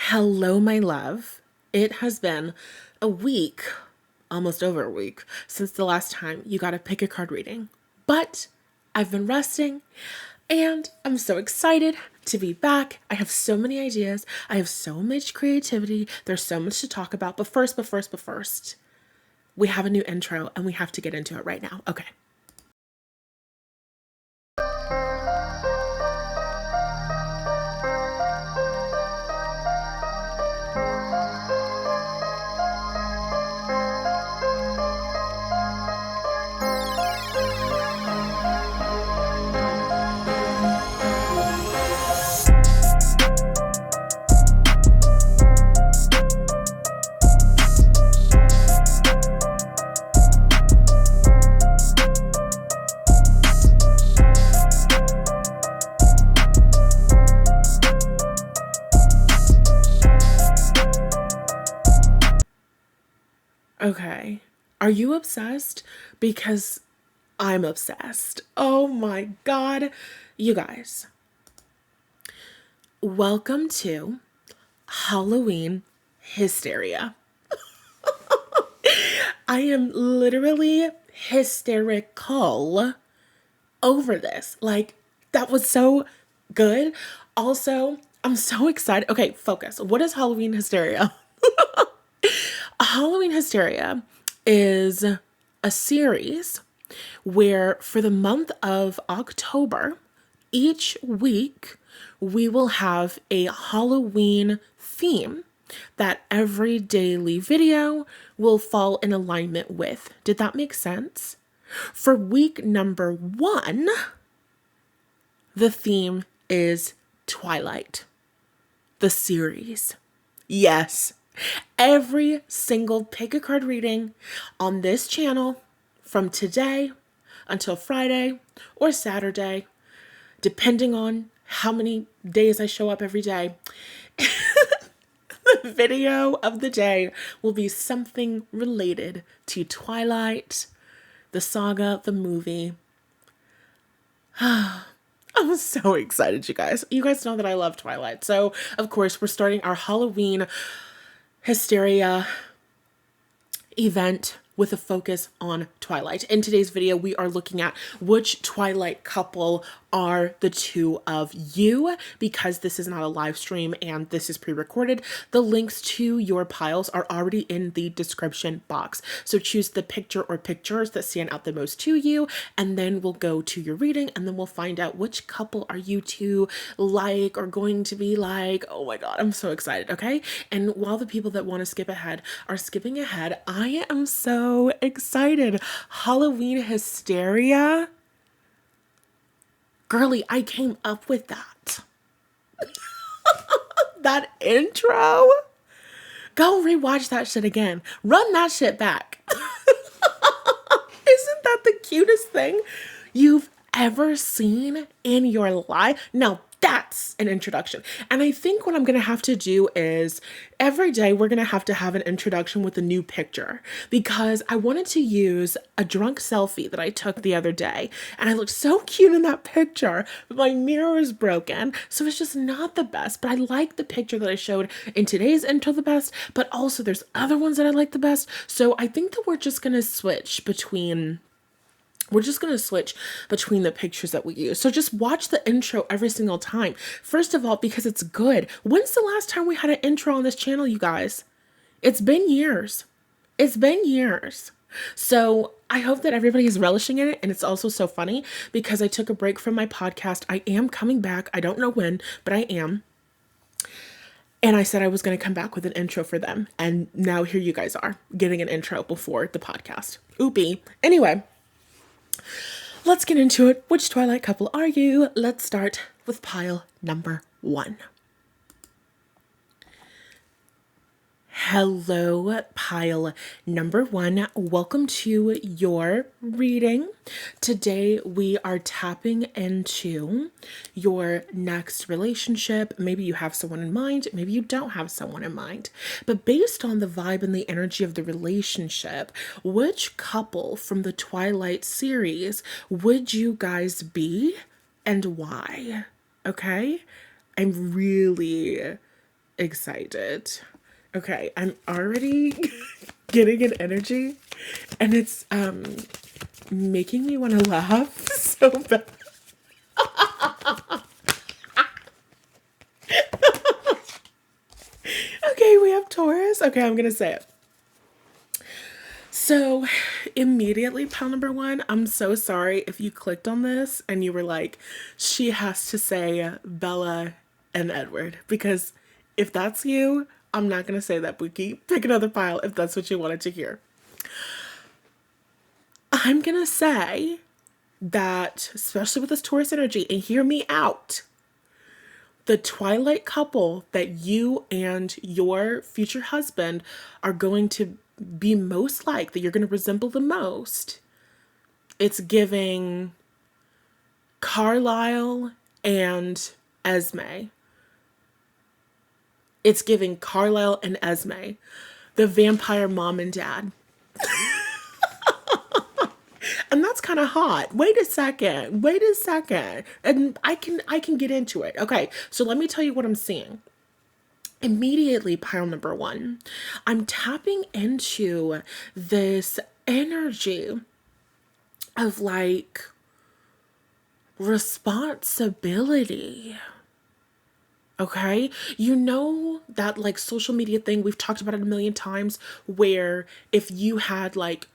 Hello, my love. It has been a week, almost over a week, since the last time you got a pick a card reading. But I've been resting and I'm so excited to be back. I have so many ideas. I have so much creativity. There's so much to talk about. But first, we have a new intro and we have to get into it right now. Okay. Okay. Are you obsessed? Because I'm obsessed. Oh my God. You guys, welcome to Halloween hysteria. I am literally hysterical over this. Like, that was so good. Also, I'm so excited. Okay, focus. What is Halloween hysteria? Halloween hysteria is a series where for the month of October, each week we will have a Halloween theme that every daily video will fall in alignment with. Did that make sense? For week number 1, the theme is Twilight, the series. Yes, every single pick a card reading on this channel from today until Friday or Saturday, depending on how many days I show up every day, the video of the day will be something related to Twilight, the saga, the movie. I'm so excited, you guys. You guys know that I love Twilight. So, of course, we're starting our Halloween hysteria event with a focus on Twilight. In today's video, we are looking at which Twilight couple are the two of you. Because this is not a live stream and this is pre-recorded, the links to your piles are already in the description box. So choose the picture or pictures that stand out the most to you, and then we'll go to your reading, and then we'll find out which couple are you two like or going to be like. Oh my God, I'm so excited, okay? And while the people that want to skip ahead are skipping ahead, I am so excited. Halloween hysteria. Girly, I came up with that. That intro. Go rewatch that shit again. Run that shit back. Isn't that the cutest thing you've ever seen in your life? Now, that's an introduction. And I think what I'm going to have to do is every day we're going to have an introduction with a new picture, because I wanted to use a drunk selfie that I took the other day. And I looked so cute in that picture, but my mirror is broken. So it's just not the best. But I like the picture that I showed in today's intro the best, but also there's other ones that I like the best. So I think that we're just going to switch between the pictures that we use. So just watch the intro every single time. First of all, because it's good. When's the last time we had an intro on this channel, you guys? It's been years. It's been years. So I hope that everybody is relishing in it. And it's also so funny because I took a break from my podcast. I am coming back. I don't know when, but I am. And I said I was going to come back with an intro for them. And now here you guys are getting an intro before the podcast. Oopie. Anyway. Let's get into it. Which Twilight couple are you? Let's start with pile number 1. Hello, pile number 1. Welcome to your reading. Today we are tapping into your next relationship. Maybe you have someone in mind, maybe you don't have someone in mind. But based on the vibe and the energy of the relationship, which couple from the Twilight series would you guys be and why? Okay? I'm really excited. Okay, I'm already getting an energy and it's making me want to laugh so bad. Okay, we have Taurus. Okay, I'm going to say it. So, immediately, pile number one, I'm so sorry if you clicked on this and you were like, she has to say Bella and Edward. Because if that's you, I'm not going to say that, Bookie. Pick another pile if that's what you wanted to hear. I'm going to say that, especially with this Taurus energy, and hear me out, the Twilight couple that you and your future husband are going to be most like, that you're going to resemble the most, it's giving Carlisle and Esme. It's giving Carlisle and Esme, the vampire mom and dad. And that's kind of hot. Wait a second. And I can get into it. Okay, so let me tell you what I'm seeing. Immediately, pile number one, I'm tapping into this energy of like responsibility. Okay, you know that like social media thing, we've talked about it a million times, where if you had like,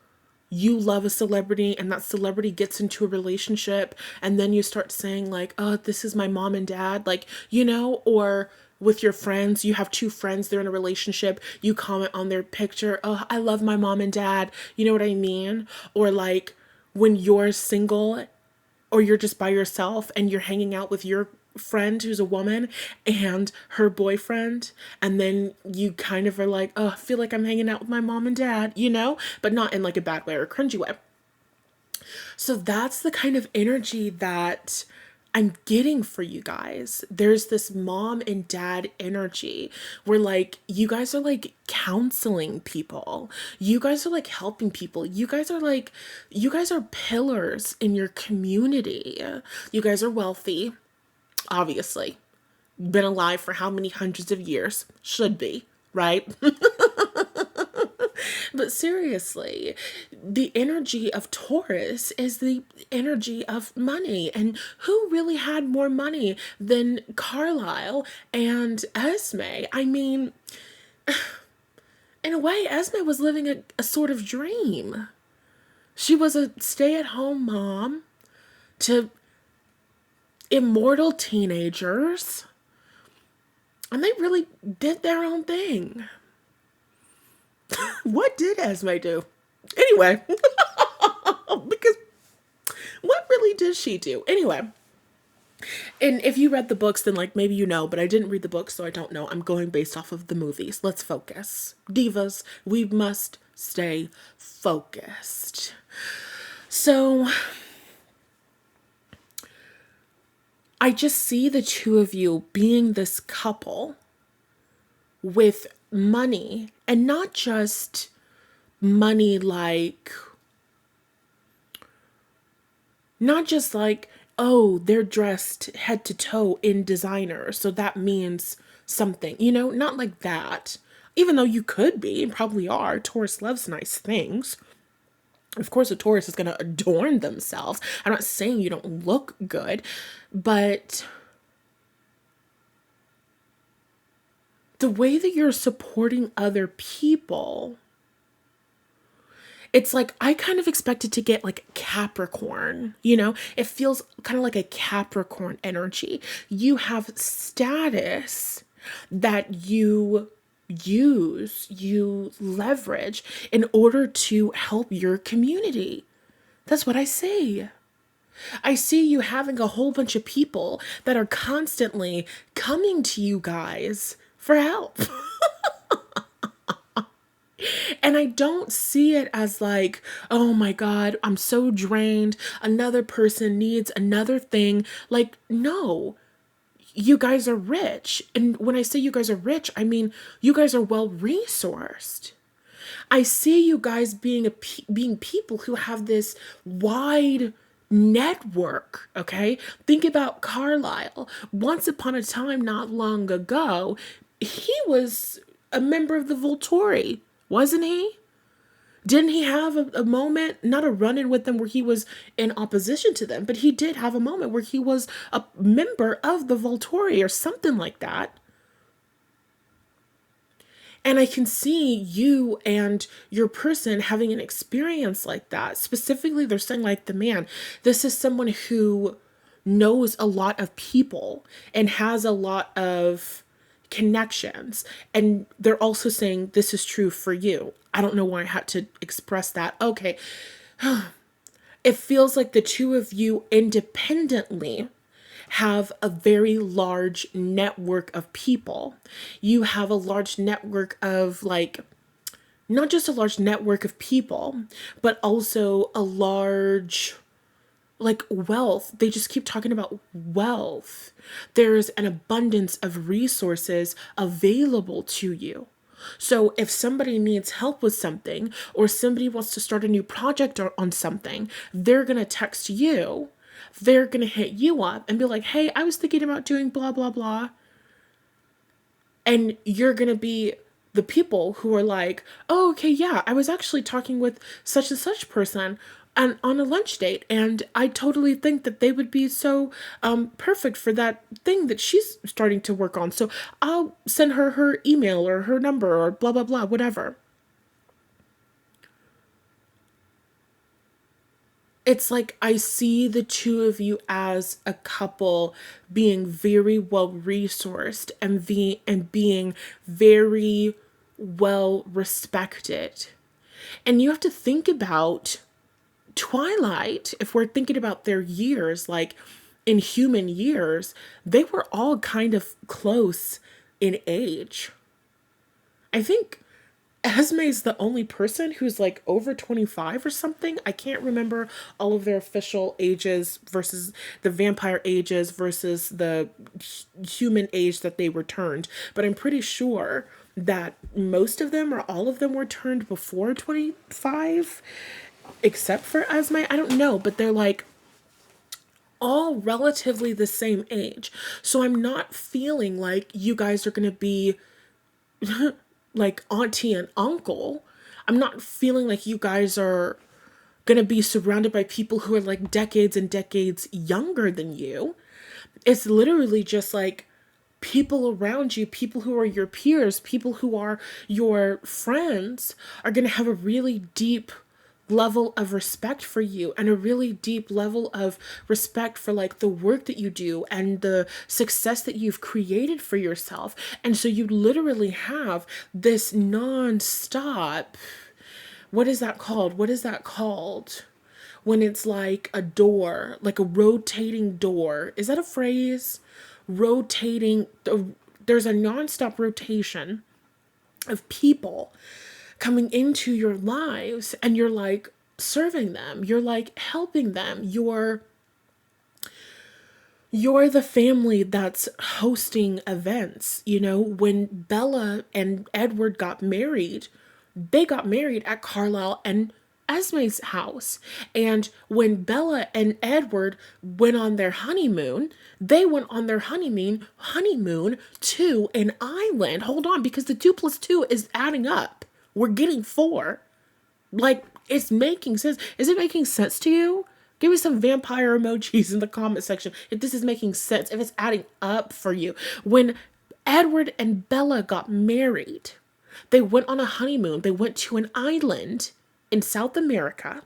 you love a celebrity and that celebrity gets into a relationship and then you start saying like, oh, this is my mom and dad, like, you know, or with your friends, you have two friends, they're in a relationship, you comment on their picture, oh, I love my mom and dad, you know what I mean? Or like when you're single or you're just by yourself and you're hanging out with your friend who's a woman and her boyfriend, and then you kind of are like, oh, I feel like I'm hanging out with my mom and dad, you know, but not in like a bad way or a cringy way. So that's the kind of energy that I'm getting for you guys. There's this mom and dad energy where like you guys are like counseling people. You guys are like helping people. You guys are pillars in your community. You guys are wealthy, obviously. Been alive for how many hundreds of years? Should be, right? But seriously, the energy of Taurus is the energy of money. And who really had more money than Carlisle and Esme? I mean, in a way, Esme was living a sort of dream. She was a stay-at-home mom to immortal teenagers, and they really did their own thing. What did Esme do? Anyway, because what really did she do? Anyway, and if you read the books, then like maybe you know, but I didn't read the books, so I don't know. I'm going based off of the movies. Let's focus. Divas, we must stay focused. So I just see the two of you being this couple with money, and not just money like, oh, they're dressed head to toe in designer, so that means something, you know, not like that. Even though you could be, and probably are. Taurus loves nice things. Of course, a Taurus is going to adorn themselves. I'm not saying you don't look good, but the way that you're supporting other people, it's like I kind of expected to get like Capricorn, you know? It feels kind of like a Capricorn energy. You have status that you leverage in order to help your community. That's what I see. I see you having a whole bunch of people that are constantly coming to you guys for help. And I don't see it as like, oh my God, I'm so drained. Another person needs another thing. Like, no, you guys are rich. And when I say you guys are rich, I mean, you guys are well resourced. I see you guys being people who have this wide network, okay? Think about Carlisle. Once upon a time, not long ago, he was a member of the Volturi, wasn't he? Didn't he have a moment, not a run-in with them where he was in opposition to them, but he did have a moment where he was a member of the Volturi or something like that. And I can see you and your person having an experience like that. Specifically, they're saying like the man, this is someone who knows a lot of people and has a lot of connections. And they're also saying this is true for you. I don't know why I had to express that. Okay. It feels like the two of you independently have a very large network of people. You have a large network of, like, not just a large network of people, but also a large, like, wealth. They just keep talking about wealth. There's an abundance of resources available to you. So if somebody needs help with something, or somebody wants to start a new project or on something, they're going to text you. They're going to hit you up and be like, hey, I was thinking about doing blah, blah, blah. And you're going to be the people who are like, oh, okay, yeah, I was actually talking with such and such person and on a lunch date, and I totally think that they would be so perfect for that thing that she's starting to work on. So I'll send her her email or her number or blah, blah, blah, whatever. It's like I see the two of you as a couple being very well resourced and being very well respected. And you have to think about Twilight, if we're thinking about their years, like in human years, they were all kind of close in age. I think Esme's the only person who's like over 25 or something. I can't remember all of their official ages versus the vampire ages versus the human age that they were turned. But I'm pretty sure that most of them or all of them were turned before 25, except for Esme. I don't know, but they're like all relatively the same age. So I'm not feeling like you guys are going to be like auntie and uncle. I'm not feeling like you guys are gonna be surrounded by people who are like decades and decades younger than you. It's literally just like people around you, people who are your peers, people who are your friends, are gonna have a really deep level of respect for you and a really deep level of respect for like the work that you do and the success that you've created for yourself. And so you literally have this non-stop, what is that called? What is that called? When it's like a door, like a rotating door. Is that a phrase? Rotating, there's a non-stop rotation of people coming into your lives, and you're like serving them, you're like helping them, you're the family that's hosting events. You know, when Bella and Edward got married, they got married at Carlisle and Esme's house. And when Bella and Edward went on their honeymoon, they went on their honeymoon to an island. Hold on, because the 2 plus 2 is adding up. We're getting 4. Like, it's making sense. Is it making sense to you? Give me some vampire emojis in the comment section if this is making sense, if it's adding up for you. When Edward and Bella got married, they went on a honeymoon. They went to an island in South America.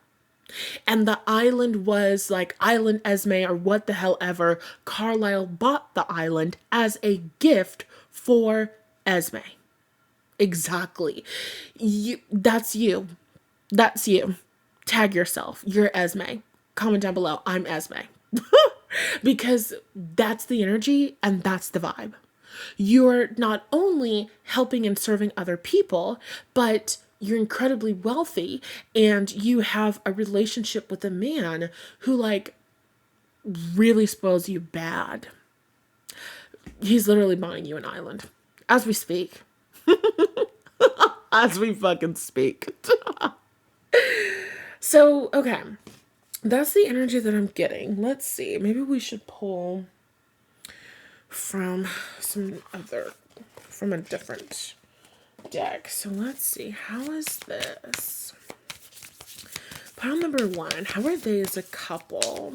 And the island was like Island Esme or what the hell ever. Carlisle bought the island as a gift for Esme. Exactly. That's you. That's you. Tag yourself. You're Esme. Comment down below. I'm Esme. Because that's the energy and that's the vibe. You're not only helping and serving other people, but you're incredibly wealthy and you have a relationship with a man who like really spoils you bad. He's literally buying you an island as we speak. As we fucking speak. So, okay. That's the energy that I'm getting. Let's see. Maybe we should pull from some other from a different deck. So let's see. How is this? Pile number one. How are they as a couple?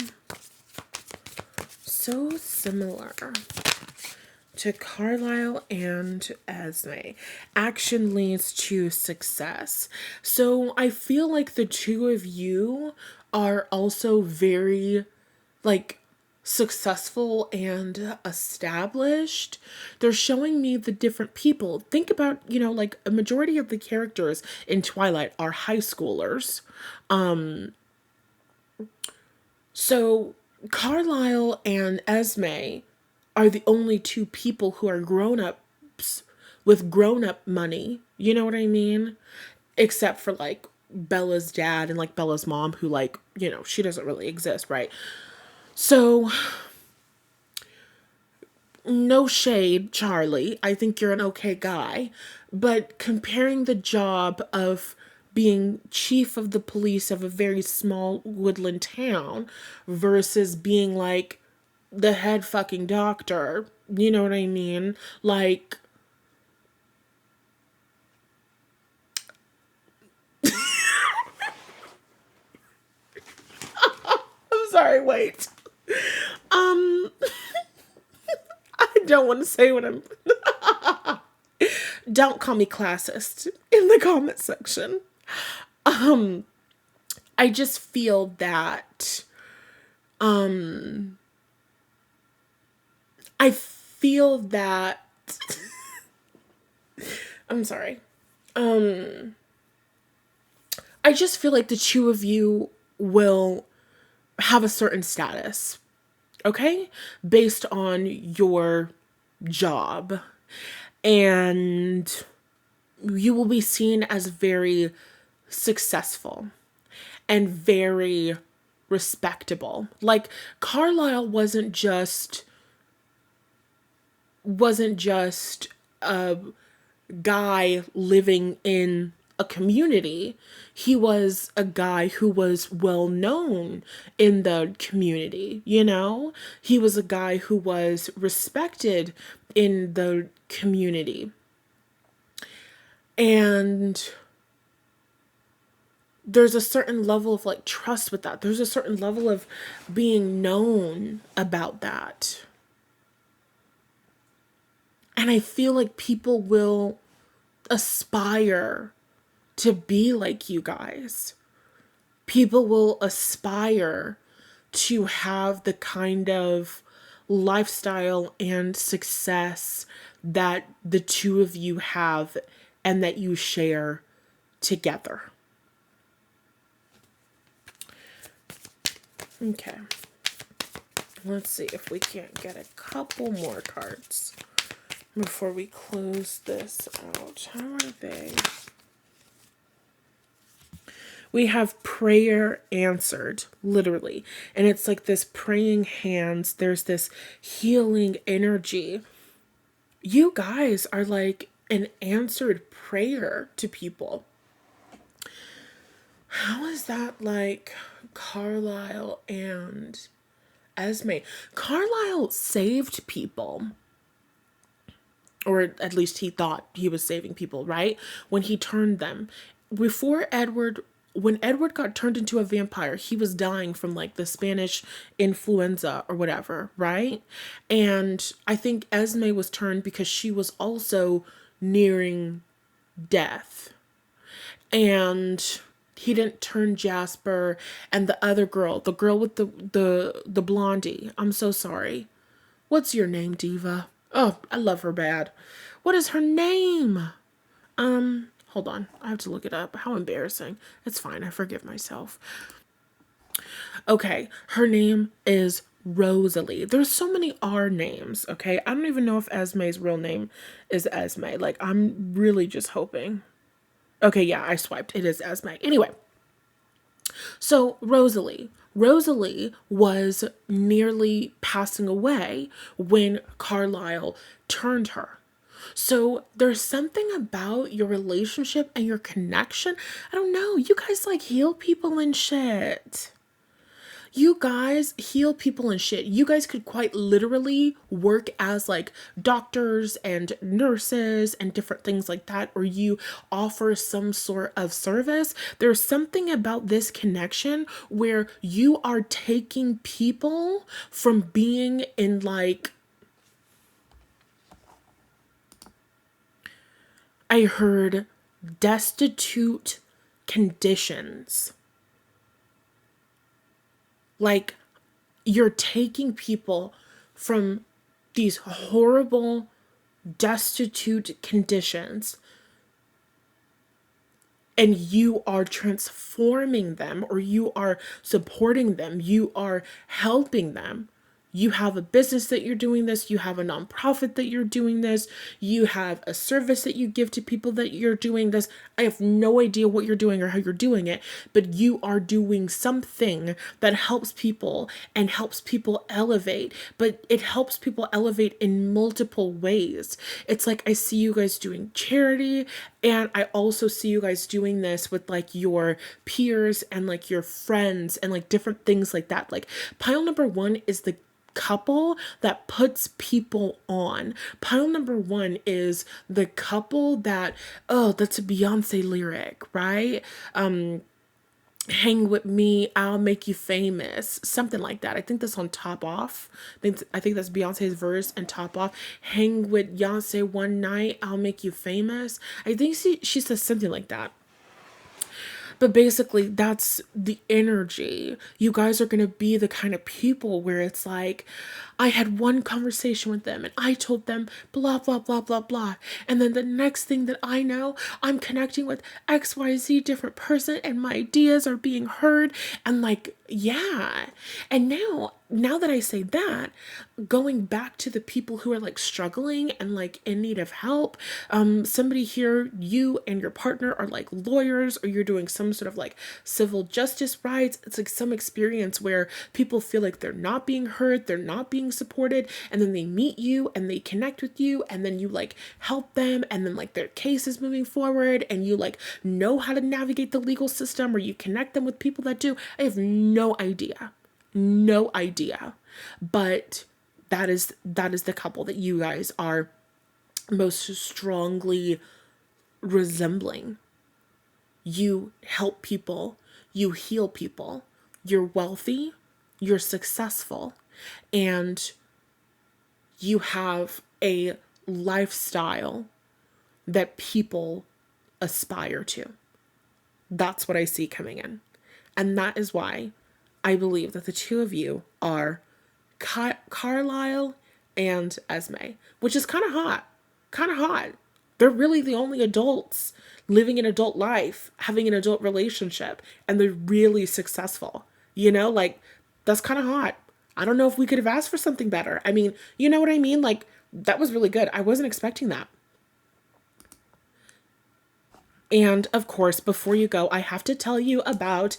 So similar to Carlisle and Esme. Action leads to success. So I feel like the two of you are also very, like, successful and established. They're showing me the different people. Think about, like a majority of the characters in Twilight are high schoolers. So Carlisle and Esme are the only two people who are grown-ups with grown-up money. You know what I mean? Except for like Bella's dad and like Bella's mom, who, like, she doesn't really exist, right? So no shade, Charlie. I think you're an okay guy. But comparing the job of being chief of the police of a very small woodland town versus being like the head fucking doctor, you know what I mean? Like, I'm sorry, wait. I don't want to say what I'm. Don't call me classist in the comment section. I just feel that I feel that I'm sorry. I just feel like the two of you will have a certain status, okay? Based on your job. And you will be seen as very successful and very respectable. Like, Carlisle wasn't just a guy living in a community. He was a guy who was well known in the community, He was a guy who was respected in the community. And there's a certain level of like trust with that. There's a certain level of being known about that. And I feel like people will aspire to be like you guys. People will aspire to have the kind of lifestyle and success that the two of you have and that you share together. Okay. Let's see if we can't get a couple more cards before we close this out. How are they? We have prayer answered, literally. And it's like this praying hands. There's this healing energy. You guys are like an answered prayer to people. How is that like Carlisle and Esme? Carlisle saved people. Or at least he thought he was saving people, right? When he turned them. When Edward got turned into a vampire, he was dying from like the Spanish influenza or whatever, right? And I think Esme was turned because she was also nearing death. And he didn't turn Jasper and the other girl, the girl with the blondie. I'm so sorry. What's your name, diva? Oh, I love her bad. What is her name? Hold on. I have to look it up. How embarrassing. It's fine. I forgive myself. Okay. Her name is Rosalie. There's so many R names, okay? I don't even know if Esme's real name is Esme. Like, I'm really just hoping. Okay, yeah, I swiped. It is Esme. Anyway. So, Rosalie was nearly passing away when Carlisle turned her. So there's something about your relationship and your connection. I don't know. You guys like heal people and shit. You guys heal people and shit. You guys could quite literally work as like doctors and nurses and different things like that, or you offer some sort of service. There's something about this connection where you are taking people from being in like, I heard, destitute conditions. Like, you're taking people from these horrible, destitute conditions and you are transforming them, or you are supporting them, you are helping them. You have a business that you're doing this, you have a nonprofit that you're doing this, you have a service that you give to people that you're doing this. I have no idea what you're doing or how you're doing it, but you are doing something that helps people and helps people elevate, but it helps people elevate in multiple ways. It's like I see you guys doing charity, and I also see you guys doing this with like your peers and like your friends and like different things like that. Like pile number one is the couple that puts people on. Pile number one is the couple that, oh, that's a Beyonce lyric, right? Hang with me, I'll make you famous. Something like that. I think that's on Top Off. I think that's Beyonce's verse and Top Off. Hang with Beyonce one night, I'll make you famous. I think she says something like that. But basically, that's the energy. You guys are going to be the kind of people where it's like, I had one conversation with them and I told them blah, blah, blah, blah, blah. And then the next thing that I know, I'm connecting with XYZ different person and my ideas are being heard. And like, yeah. And now that I say that, going back to the people who are like struggling and like in need of help, somebody here, you and your partner are like lawyers, or you're doing some sort of like civil justice rights. It's like some experience where people feel like they're not being heard, they're not being supported, and then they meet you and they connect with you, and then you like help them, and then like their case is moving forward, and you like know how to navigate the legal system, or you connect them with people that do. I have no idea. But that is the couple that you guys are most strongly resembling. You help people, you heal people, you're wealthy, you're successful, and you have a lifestyle that people aspire to. That's what I see coming in. And that is why I believe that the two of you are Carlisle and Esme, which is kind of hot. They're really the only adults living an adult life, having an adult relationship, and they're really successful. You know, like, that's kind of hot. I don't know if we could have asked for something better. I mean, you know what I mean? Like, that was really good. I wasn't expecting that. And of course, before you go, I have to tell you about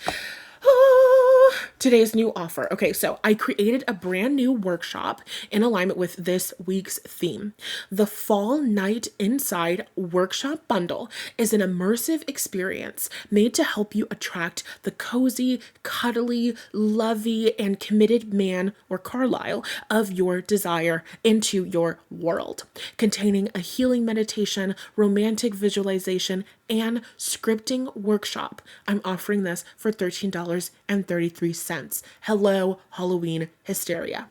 today's new offer. Okay, so I created a brand new workshop in alignment with this week's theme. The Fall Night Inside Workshop Bundle is an immersive experience made to help you attract the cozy, cuddly, lovey, and committed man or Carlisle of your desire into your world, containing a healing meditation, romantic visualization, and scripting workshop. I'm offering this for $13.33. Hello, Halloween hysteria.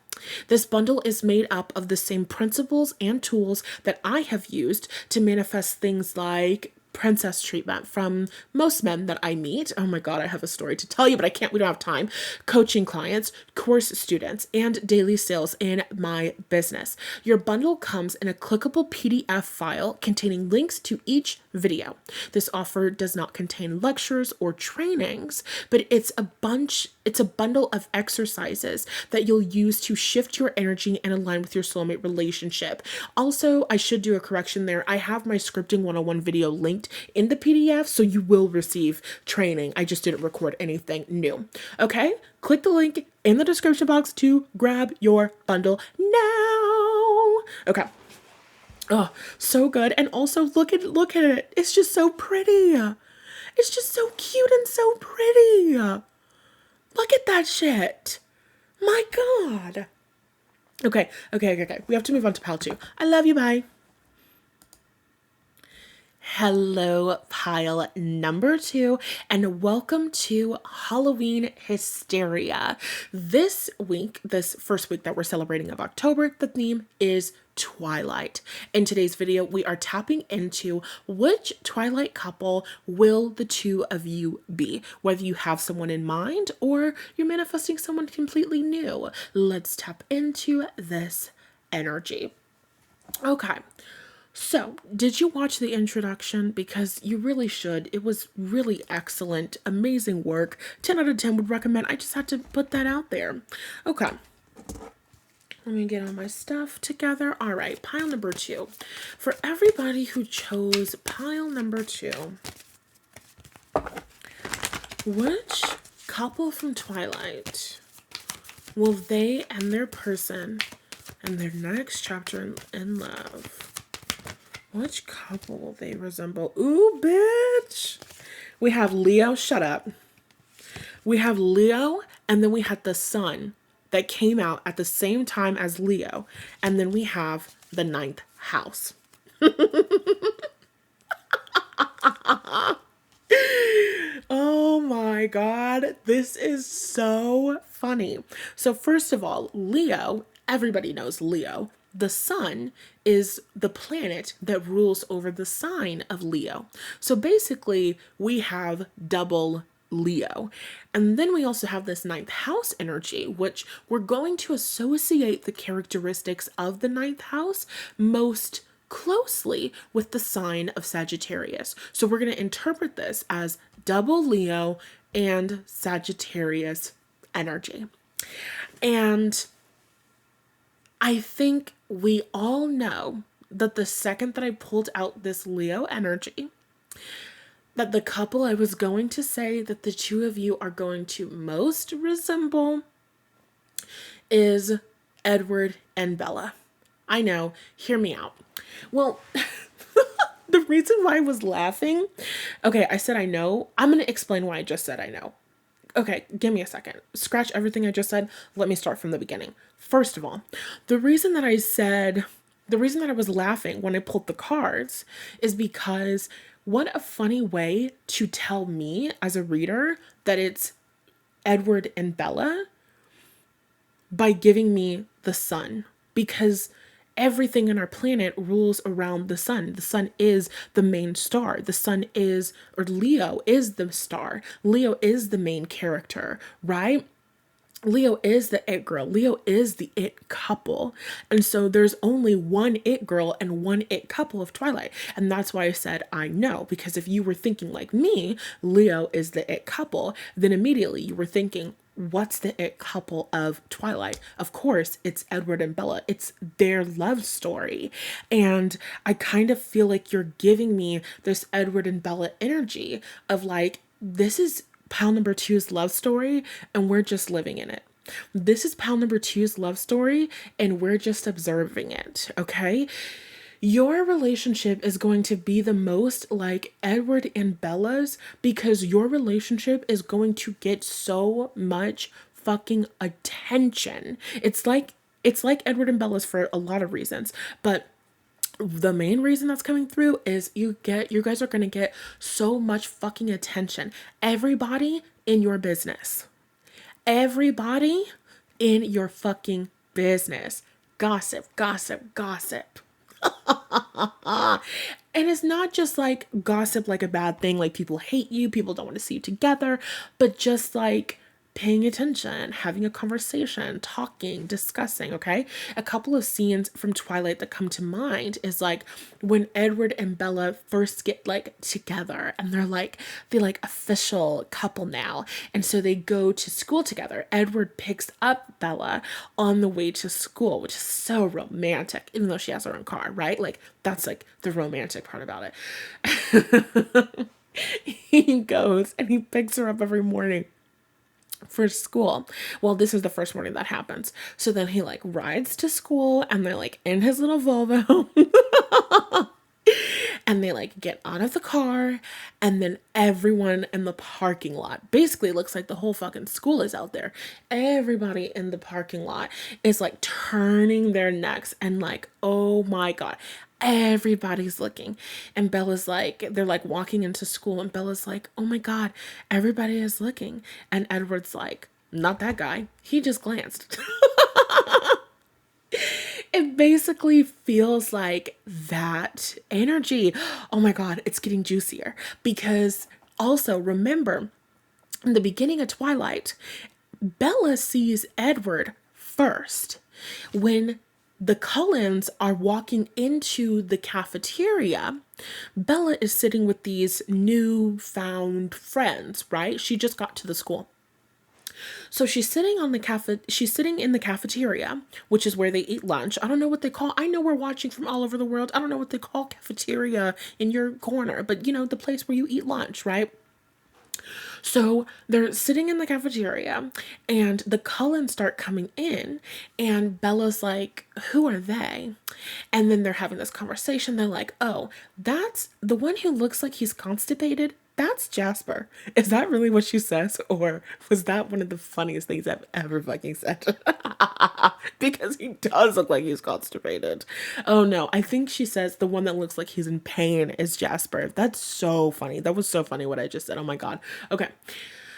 This bundle is made up of the same principles and tools that I have used to manifest things like princess treatment from most men that I meet. Oh my God, I have a story to tell you, but we don't have time. Coaching clients, course students, and daily sales in my business. Your bundle comes in a clickable PDF file containing links to each video. This offer does not contain lectures or trainings, but it's a bundle of exercises that you'll use to shift your energy and align with your soulmate relationship. Also, I should do a correction there. I have my scripting 101 video linked in the PDF, so you will receive training. I just didn't record anything new. Okay? Click the link in the description box to grab your bundle now. Okay. Oh, so good. And also look at it. It's just so pretty. It's just so cute and so pretty. Look at that shit. My God. Okay. We have to move on to pile 2. I love you. Bye. Hello, pile number 2, and welcome to Halloween HyStERiA. This week, this first week that we're celebrating of October, the theme is Twilight. In today's video, we are tapping into which Twilight couple will the two of you be, whether you have someone in mind or you're manifesting someone completely new. Let's tap into this energy. Okay. So, did you watch the introduction? Because you really should. It was really excellent, amazing work. 10 out of 10 would recommend. I just had to put that out there. Okay. Let me get all my stuff together. All right, pile number 2. For everybody who chose pile number 2, which couple from Twilight will they and their person and their next chapter in love? Which couple will they resemble? Ooh, bitch. We have Leo. Shut up. We have Leo, and then we had the sun that came out at the same time as Leo. And then we have the 9th house. Oh my God. This is so funny. So first of all, Leo, everybody knows Leo. The sun is the planet that rules over the sign of Leo. So basically, we have double Leo. And then we also have this 9th house energy, which we're going to associate the characteristics of the 9th house most closely with the sign of Sagittarius. So we're going to interpret this as double Leo and Sagittarius energy. And I think we all know that the second that I pulled out this Leo energy, that the couple I was going to say that the two of you are going to most resemble is Edward and Bella. I know, hear me out. Well, the reason why I was laughing, okay, I said I know. I'm going to explain why I just said I know. Okay, give me a second. Scratch everything I just said. Let me start from the beginning. First of all, the reason that I was laughing when I pulled the cards is because what a funny way to tell me as a reader that it's Edward and Bella by giving me the sun, because everything in our planet rules around the sun. The sun is the main star. The sun is, or Leo is the star. Leo is the main character, right? Leo is the it girl. Leo is the it couple. And so there's only one it girl and one it couple of Twilight. And that's why I said I know, because if you were thinking like me, Leo is the it couple, then immediately you were thinking, what's the it couple of Twilight? Of course, it's Edward and Bella. It's their love story. And I kind of feel like you're giving me this Edward and Bella energy of like, this is pile number 2's love story and we're just living in it. This is pile number 2's love story and we're just observing it, okay? Your relationship is going to be the most like Edward and Bella's because your relationship is going to get so much fucking attention. It's like Edward and Bella's for a lot of reasons, but the main reason that's coming through is you guys are going to get so much fucking attention. Everybody in your business. Everybody in your fucking business. Gossip. And it's not just like gossip like a bad thing, like people hate you, people don't want to see you together, but just like paying attention, having a conversation, talking, discussing, okay? A couple of scenes from Twilight that come to mind is like when Edward and Bella first get like together and they're like official couple now. And so they go to school together. Edward picks up Bella on the way to school, which is so romantic, even though she has her own car, right? Like that's like the romantic part about it. He goes and he picks her up every morning for school. Well, this is the first morning that happens. So then he like rides to school and they're like in his little Volvo and they they like get out of the car, and then everyone in the parking lot, basically it looks like the whole fucking school is out there. Everybody in the parking lot is like turning their necks and like, oh my God, everybody's looking. And Bella's like, they're like walking into school, and Bella's like, oh my God, everybody is looking. And Edward's like, not that guy. He just glanced. It basically feels like that energy. Oh my God, it's getting juicier. Because also remember, in the beginning of Twilight, Bella sees Edward first. When the Cullens are walking into the cafeteria, Bella is sitting with these newfound friends, right? She just got to the school. So she's sitting in the cafeteria, which is where they eat lunch. I don't know what they call. I know we're watching from all over the world. I don't know what they call cafeteria in your corner, but you know, the place where you eat lunch, right? So they're sitting in the cafeteria, and the Cullens start coming in, and Bella's like, who are they? And then they're having this conversation. They're like, oh, that's the one who looks like he's constipated. That's Jasper. Is that really what she says? Or was that one of the funniest things I've ever fucking said? Because he does look like he's constipated. Oh no, I think she says the one that looks like he's in pain is Jasper. That's so funny. That was so funny what I just said. Oh my God. Okay.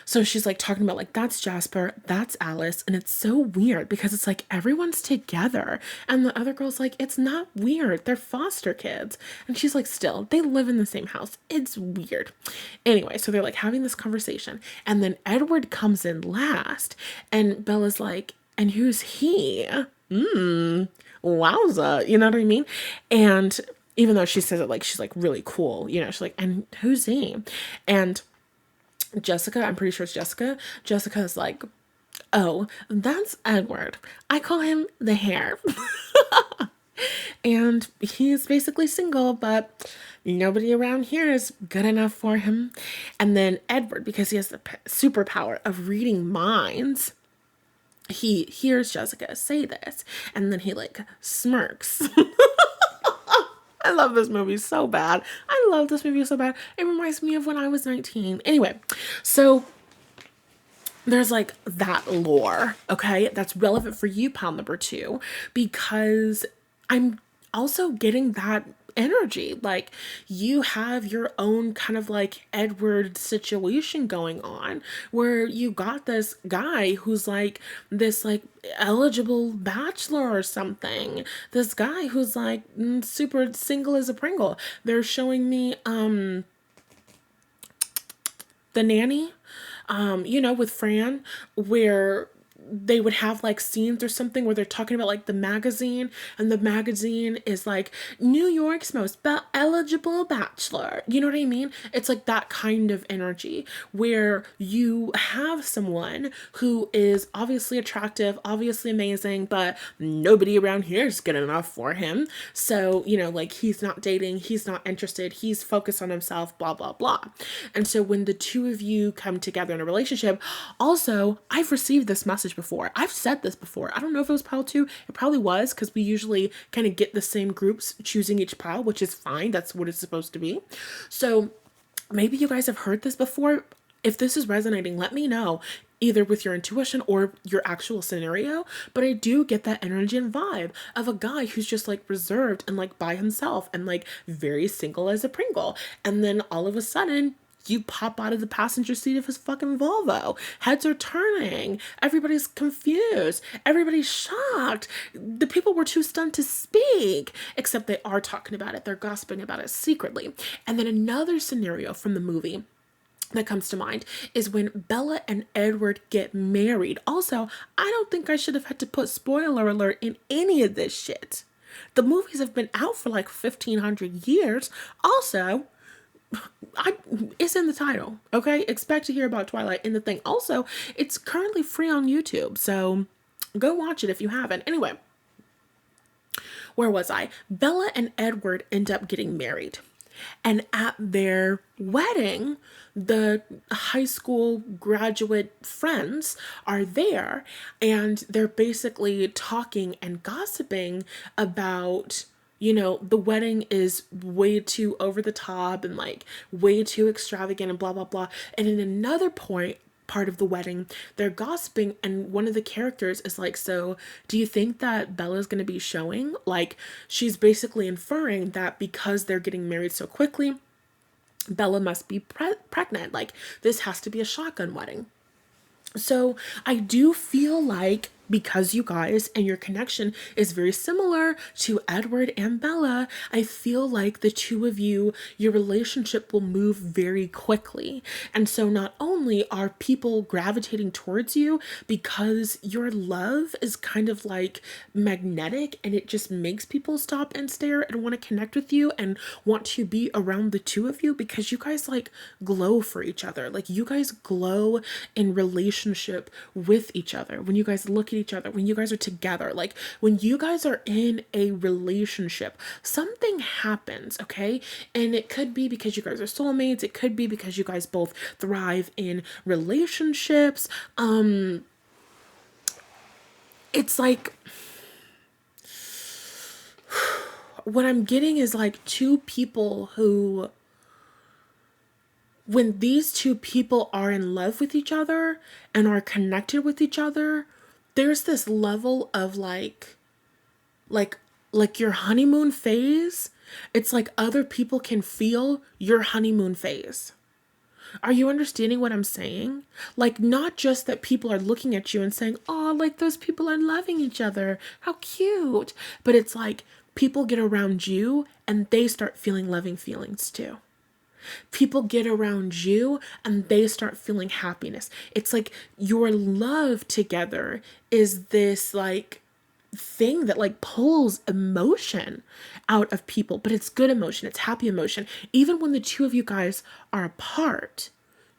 So she's like talking about like, that's Jasper, that's Alice. And it's so weird because it's like everyone's together. And the other girl's like, it's not weird. They're foster kids. And she's like, still, they live in the same house. It's weird. Anyway, so they're like having this conversation. And then Edward comes in last. And Bella's like, and who's he? Wowza. You know what I mean? And even though she says it like she's like really cool, you know, she's like, and who's he? And Jessica, I'm pretty sure it's Jessica. Jessica is like, oh, that's Edward. I call him the Hare. And he's basically single, but nobody around here is good enough for him. And then Edward, because he has the superpower of reading minds, he hears Jessica say this, and then he like smirks. I love this movie so bad. I love this movie so bad. It reminds me of when I was 19. Anyway, so there's like that lore, okay, that's relevant for you, pal number 2, because I'm also getting that energy. Like, you have your own kind of like Edward situation going on where you got this guy who's like this like eligible bachelor or something, this guy who's like super single as a Pringle. They're showing me The Nanny, you know, with Fran, where they would have like scenes or something where they're talking about like the magazine, and the magazine is like New York's most eligible bachelor. You know what I mean? It's like that kind of energy where you have someone who is obviously attractive, obviously amazing, but nobody around here is good enough for him. So, you know, like he's not dating, he's not interested, he's focused on himself, blah, blah, blah. And so when the two of you come together in a relationship, also, I've received this message before. I've said this before. I don't know if it was pile 2. It probably was, because we usually kind of get the same groups choosing each pile, which is fine. That's what it's supposed to be. So maybe you guys have heard this before. If this is resonating, let me know, either with your intuition or your actual scenario. But I do get that energy and vibe of a guy who's just like reserved and like by himself and like very single as a Pringle. And then all of a sudden, you pop out of the passenger seat of his fucking Volvo. Heads are turning. Everybody's confused. Everybody's shocked. The people were too stunned to speak, except they are talking about it. They're gossiping about it secretly. And then another scenario from the movie that comes to mind is when Bella and Edward get married. Also, I don't think I should have had to put spoiler alert in any of this shit. The movies have been out for like 1,500 years. Also, it's in the title, okay? Expect to hear about Twilight in the thing. Also, it's currently free on YouTube, so go watch it if you haven't. Anyway, where was I? Bella and Edward end up getting married. And at their wedding, the high school graduate friends are there, and they're basically talking and gossiping about, the wedding is way too over the top and like way too extravagant and blah, blah, blah. And in another part of the wedding, they're gossiping, and one of the characters is like, so do you think that Bella's going to be showing? Like, she's basically inferring that because they're getting married so quickly, Bella must be pregnant. Like, this has to be a shotgun wedding. So I do feel like, because you guys and your connection is very similar to Edward and Bella, I feel like the two of you, your relationship will move very quickly. And so not only are people gravitating towards you because your love is kind of like magnetic and it just makes people stop and stare and want to connect with you and want to be around the two of you, because you guys like glow for each other. Like, you guys glow in relationship with each other. When you guys look at each other, when you guys are together, like when you guys are in a relationship, something happens, okay? And it could be because you guys are soulmates. It could be because you guys both thrive in relationships. It's like, what I'm getting is like two people who, when these two people are in love with each other and are connected with each other, there's this level of like your honeymoon phase. It's like other people can feel your honeymoon phase. Are you understanding what I'm saying? Like, not just that people are looking at you and saying, oh, like those people are loving each other, how cute. But it's like people get around you and they start feeling loving feelings too. People get around you and they start feeling happiness. It's like your love together is this like thing that like pulls emotion out of people, but it's good emotion. It's happy emotion. Even when the two of you guys are apart,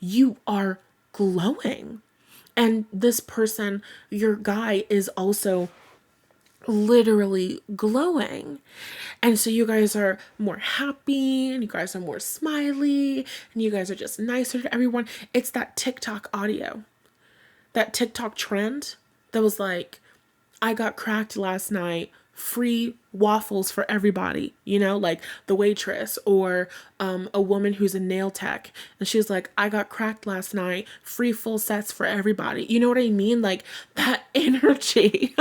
you are glowing. And this person, your guy, is also literally glowing. And so you guys are more happy and you guys are more smiley and you guys are just nicer to everyone. It's that TikTok audio, that TikTok trend that was like, I got cracked last night, free waffles for everybody, like the waitress, or a woman who's a nail tech and she's like, I got cracked last night, free full sets for everybody. You know what I mean? Like that energy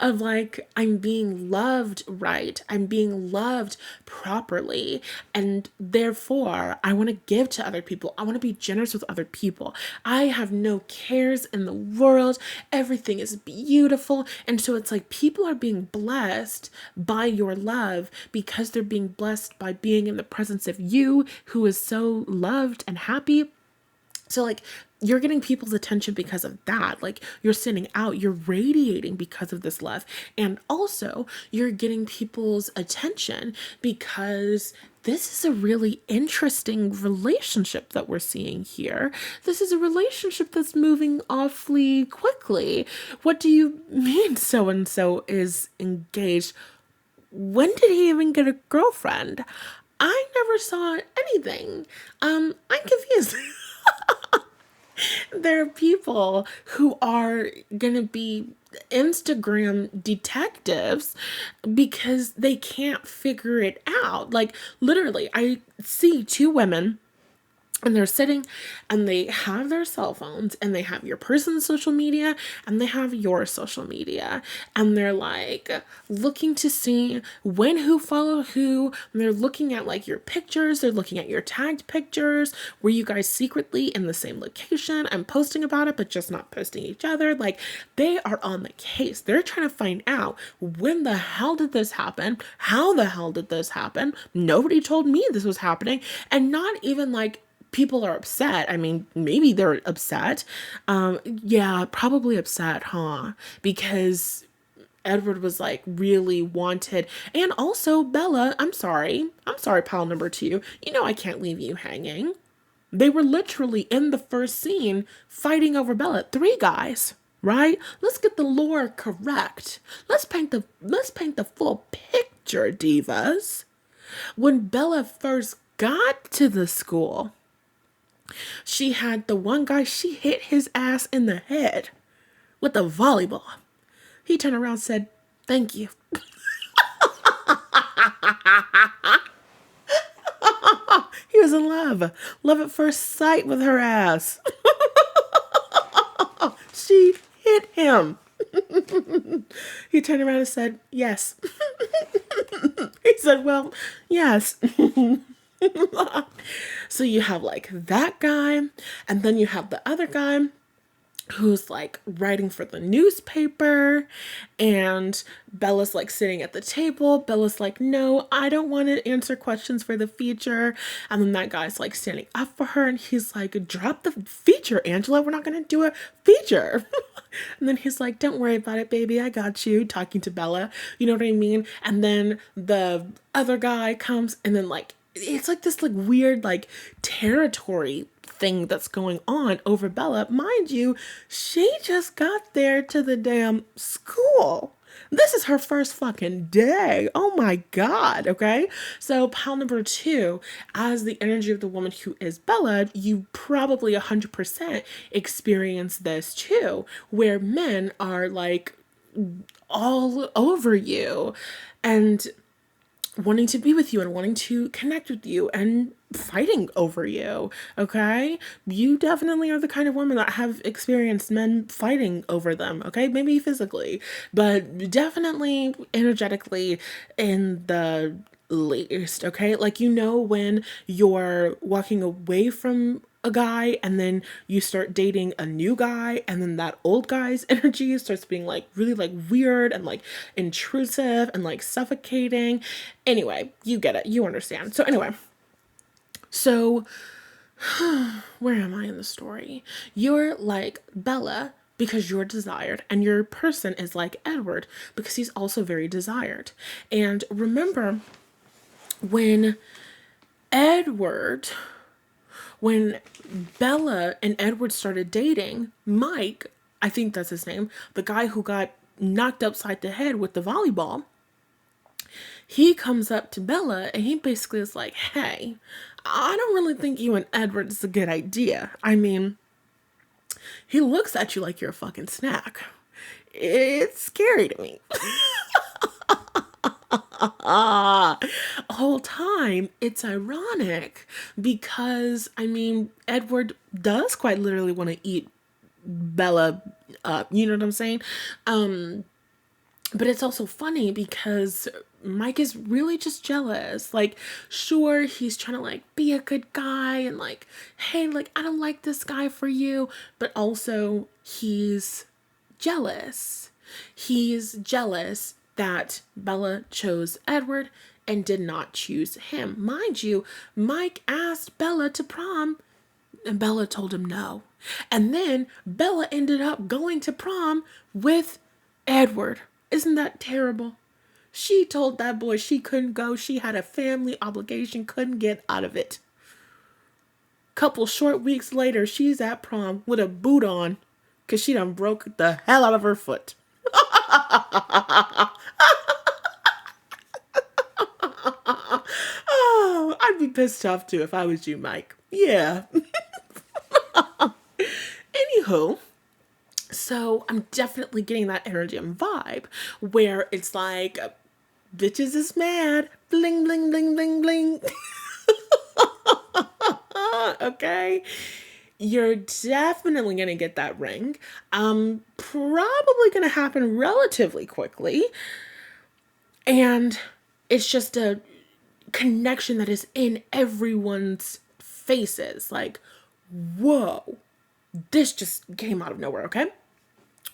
of like, I'm being loved right. I'm being loved properly. And therefore, I want to give to other people. I want to be generous with other people. I have no cares in the world. Everything is beautiful. And so it's like people are being blessed by your love because they're being blessed by being in the presence of you, who is so loved and happy. So like, you're getting people's attention because of that. Like, you're sending out, you're radiating because of this love. And also you're getting people's attention because this is a really interesting relationship that we're seeing here. This is a relationship that's moving awfully quickly. What do you mean so-and-so is engaged? When did he even get a girlfriend? I never saw anything. I'm confused. There are people who are going to be Instagram detectives because they can't figure it out. Like, literally, I see two women and they're sitting and they have their cell phones and they have your person's social media and they have your social media. And they're like looking to see when who followed who. And they're looking at like your pictures. They're looking at your tagged pictures. Were you guys secretly in the same location and posting about it, but just not posting each other? Like, they are on the case. They're trying to find out, when the hell did this happen? How the hell did this happen? Nobody told me this was happening. And not even like, people are upset. I mean, maybe they're upset. Yeah, probably upset, huh? Because Edward was like really wanted. And also, Bella, I'm sorry, pal number 2. I can't leave you hanging. They were literally in the first scene fighting over Bella. 3 guys, right? Let's get the lore correct. Let's paint the full picture, divas. When Bella first got to the school, she had the one guy, she hit his ass in the head with a volleyball. He turned around and said, thank you. He was in love. Love at first sight with her ass. She hit him. He turned around and said, yes. He said, well, yes. So you have like that guy, and then you have the other guy who's like writing for the newspaper, and Bella's like sitting at the table. Bella's like, no, I don't want to answer questions for the feature. And then that guy's like standing up for her, and he's like, drop the feature, Angela, we're not gonna do a feature. And then he's like, don't worry about it, baby, I got you, talking to Bella, you know what I mean? And then the other guy comes, and then like it's like this like weird like territory thing that's going on over Bella. Mind you, she just got there to the damn school. This is her first fucking day. Oh my God. Okay. So pile number 2, as the energy of the woman who is Bella, you probably 100% experience this too, where men are like all over you and wanting to be with you and wanting to connect with you and fighting over you, okay? You definitely are the kind of woman that have experienced men fighting over them, okay? Maybe physically, but definitely energetically in the least, okay? Like, you know, when you're walking away from a guy and then you start dating a new guy, and then that old guy's energy starts being like really like weird and like intrusive and like suffocating. Anyway, you get it, you understand. So anyway, so where am I in the story? You're like Bella because you're desired, and your person is like Edward because he's also very desired. And remember, when Bella and Edward started dating, Mike, I think that's his name, the guy who got knocked upside the head with the volleyball, he comes up to Bella and he basically is like, hey, I don't really think you and Edward is a good idea. I mean, he looks at you like you're a fucking snack. It's scary to me. Whole time it's ironic because I mean Edward does quite literally want to eat Bella up, you know what I'm saying? But it's also funny because Mike is really just jealous. Like, sure, he's trying to like be a good guy and like, hey, like I don't like this guy for you, but also he's jealous. He's jealous that Bella chose Edward and did not choose him. Mind you, Mike asked Bella to prom and Bella told him no. And then Bella ended up going to prom with Edward. Isn't that terrible? She told that boy she couldn't go. She had a family obligation, couldn't get out of it. Couple short weeks later, she's at prom with a boot on because she done broke the hell out of her foot. Oh, I'd be pissed off too if I was you, Mike. Yeah. Anywho, so I'm definitely getting that energy and vibe where it's like, bitches is mad. Bling, bling, bling, bling, bling. Okay. You're definitely going to get that ring. Probably going to happen relatively quickly. And it's just a connection that is in everyone's faces. Like, whoa, this just came out of nowhere, okay?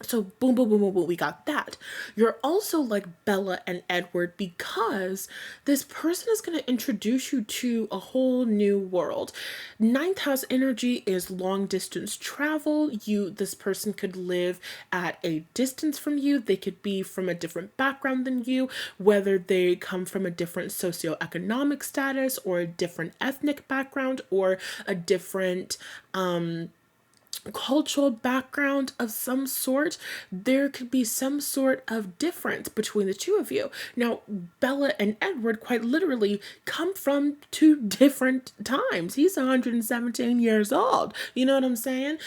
So boom, boom, boom, boom, boom, we got that. You're also like Bella and Edward because this person is going to introduce you to a whole new world. Ninth house energy is long distance travel. This person could live at a distance from you. They could be from a different background than you, whether they come from a different socioeconomic status or a different ethnic background or a different, cultural background of some sort. There could be some sort of difference between the two of you. Now, Bella and Edward quite literally come from two different times. He's 117 years old. You know what I'm saying?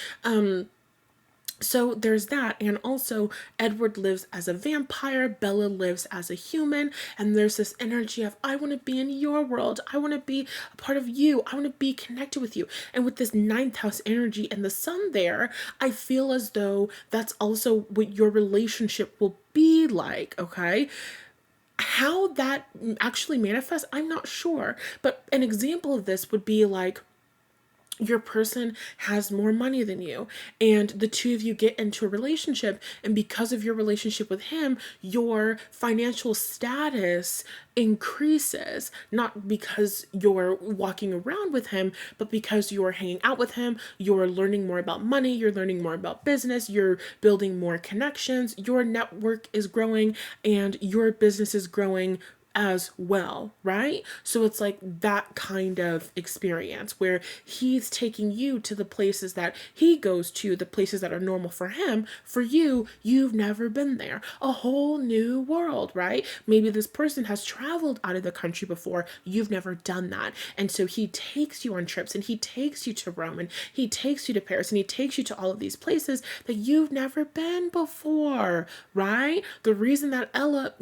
So there's that. And also, Edward lives as a vampire, Bella lives as a human. And there's this energy of, I want to be in your world. I want to be a part of you. I want to be connected with you. And with this ninth house energy and the sun there, I feel as though that's also what your relationship will be like. Okay. How that actually manifests, I'm not sure. But an example of this would be like, your person has more money than you, and the two of you get into a relationship, and because of your relationship with him, your financial status increases, not because you're walking around with him, but because you're hanging out with him, you're learning more about money, you're learning more about business, you're building more connections, your network is growing, and your business is growing as well, right? So it's like that kind of experience where he's taking you to the places that he goes to, the places that are normal for him. For you, you've never been there. A whole new world, right? Maybe this person has traveled out of the country before. You've never done that. And so he takes you on trips, and he takes you to Rome, and he takes you to Paris, and he takes you to all of these places that you've never been before, right? The reason that Ella,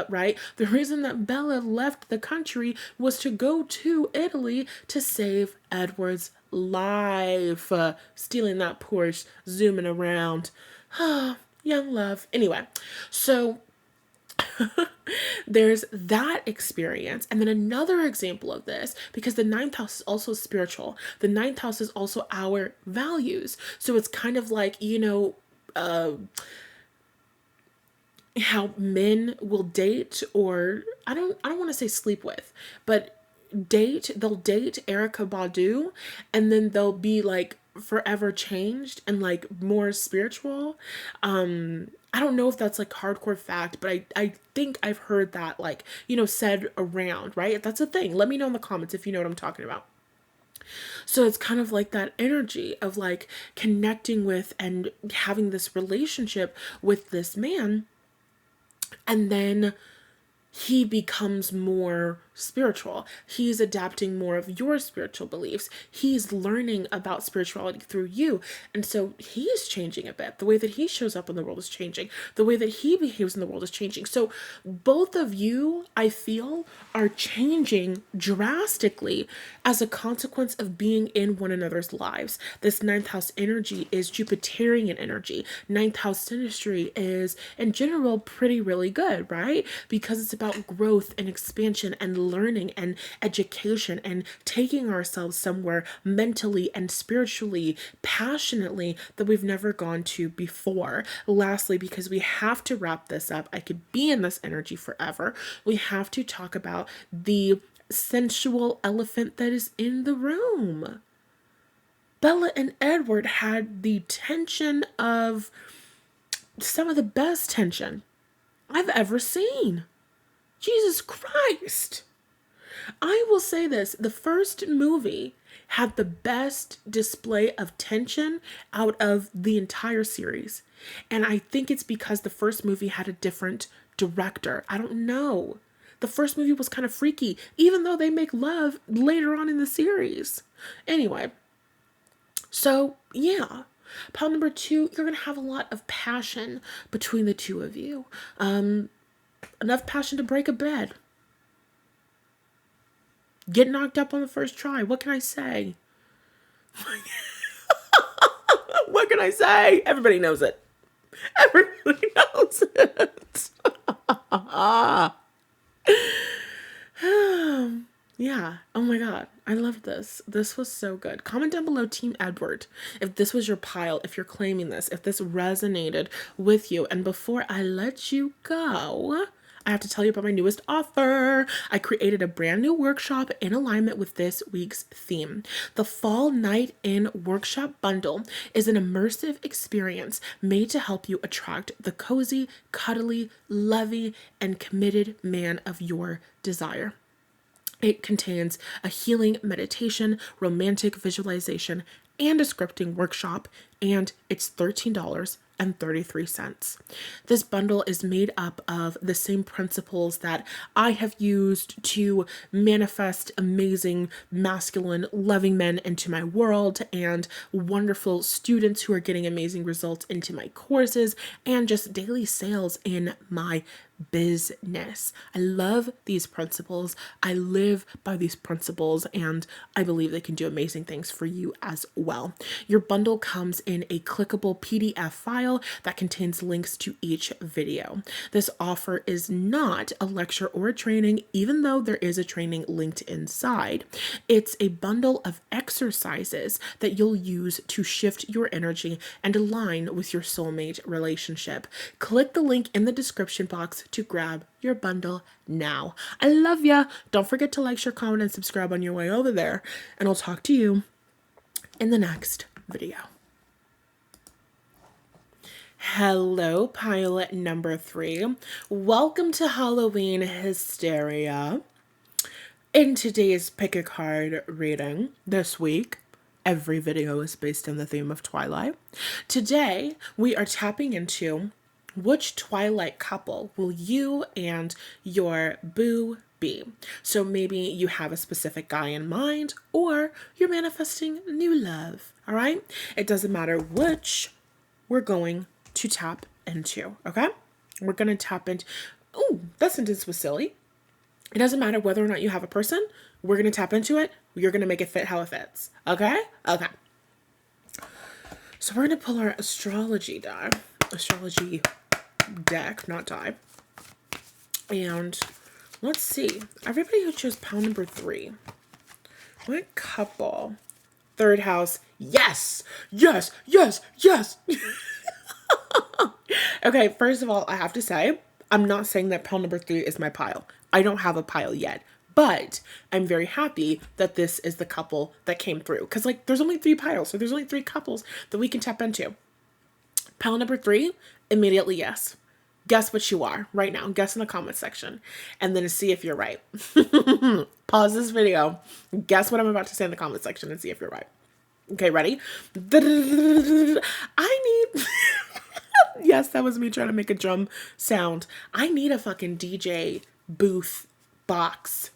right? The reason that Bella left the country was to go to Italy to save Edward's life. Stealing that Porsche, zooming around. Young love. Anyway, so there's that experience. And then another example of this, because the ninth house is also spiritual, the ninth house is also our values. So it's kind of like, how men will date, or I don't want to say sleep with, but they'll date Erica Badu, and then they'll be like forever changed and like more spiritual. I don't know if that's like hardcore fact, but I think I've heard that, like, said around, right? If that's a thing, let me know in the comments if you know what I'm talking about. So it's kind of like that energy of like connecting with and having this relationship with this man, and then he becomes more spiritual. He's adapting more of your spiritual beliefs. He's learning about spirituality through you. And so he's changing a bit. The way that he shows up in the world is changing. The way that he behaves in the world is changing. So both of you, I feel, are changing drastically as a consequence of being in one another's lives. This ninth house energy is Jupiterian energy. Ninth house synastry is, in general, really good, right? Because it's about growth and expansion and learning and education and taking ourselves somewhere mentally and spiritually, passionately, that we've never gone to before. Lastly, because we have to wrap this up, I could be in this energy forever, we have to talk about the sensual elephant that is in the room. Bella and Edward had the tension of some of the best tension I've ever seen. Jesus Christ. I will say this, the first movie had the best display of tension out of the entire series. And I think it's because the first movie had a different director. I don't know. The first movie was kind of freaky, even though they make love later on in the series. Anyway, so yeah. Pile number 2, you're going to have a lot of passion between the two of you. Enough passion to break a bed. Get knocked up on the first try. What can I say? What can I say? Everybody knows it. Everybody knows it. Yeah. Oh my God. I loved this. This was so good. Comment down below, Team Edward, if this was your pile, if you're claiming this, if this resonated with you. And before I let you go, I have to tell you about my newest offer. I created a brand new workshop in alignment with this week's theme. The Fall Night In Workshop Bundle is an immersive experience made to help you attract the cozy, cuddly, lovey, and committed man of your desire. It contains a healing meditation, romantic visualization, and a scripting workshop, and it's $13 This bundle is made up of the same principles that I have used to manifest amazing, masculine, loving men into my world, and wonderful students who are getting amazing results into my courses, and just daily sales in my business. I love these principles. I live by these principles, and I believe they can do amazing things for you as well. Your bundle comes in a clickable PDF file that contains links to each video. This offer is not a lecture or a training, even though there is a training linked inside. It's a bundle of exercises that you'll use to shift your energy and align with your soulmate relationship. Click the link in the description box to grab your bundle now. I love ya. Don't forget to like, share, comment, and subscribe on your way over there. And I'll talk to you in the next video. Hello, pilot number 3. Welcome to Halloween HyStERiA. In today's pick a card reading this week, every video is based on the theme of Twilight. Today, we are tapping into which Twilight couple will you and your boo be? So maybe you have a specific guy in mind, or you're manifesting new love, all right? It doesn't matter which, we're going to tap into, okay? We're going to tap into, ooh, that sentence was silly. It doesn't matter whether or not you have a person, we're going to tap into it. You're going to make it fit how it fits, okay? Okay. So we're going to pull our astrology deck, not die. And let's see. Everybody who chose pile number 3. What couple? Third house. Yes! Yes! Yes! Yes! Okay, first of all, I have to say, I'm not saying that pile number 3 is my pile. I don't have a pile yet. But I'm very happy that this is the couple that came through. Because, like, there's only 3 piles. So there's only 3 couples that we can tap into. Pile number 3, immediately yes. Guess what you are right now. Guess in the comment section. And then see if you're right. Pause this video. Guess what I'm about to say in the comment section and see if you're right. Okay, ready? I need... Yes, that was me trying to make a drum sound. I need a fucking DJ booth box.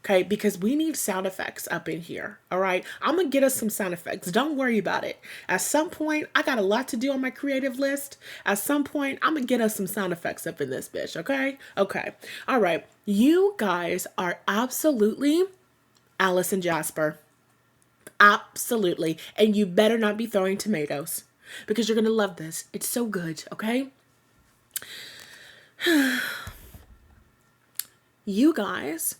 Okay, because we need sound effects up in here. All right, I'm gonna get us some sound effects. Don't worry about it. At some point, I got a lot to do on my creative list. At some point, I'm gonna get us some sound effects up in this bitch. Okay, okay. All right, you guys are absolutely Alice and Jasper. Absolutely, and you better not be throwing tomatoes because you're gonna love this. It's so good. Okay. You guys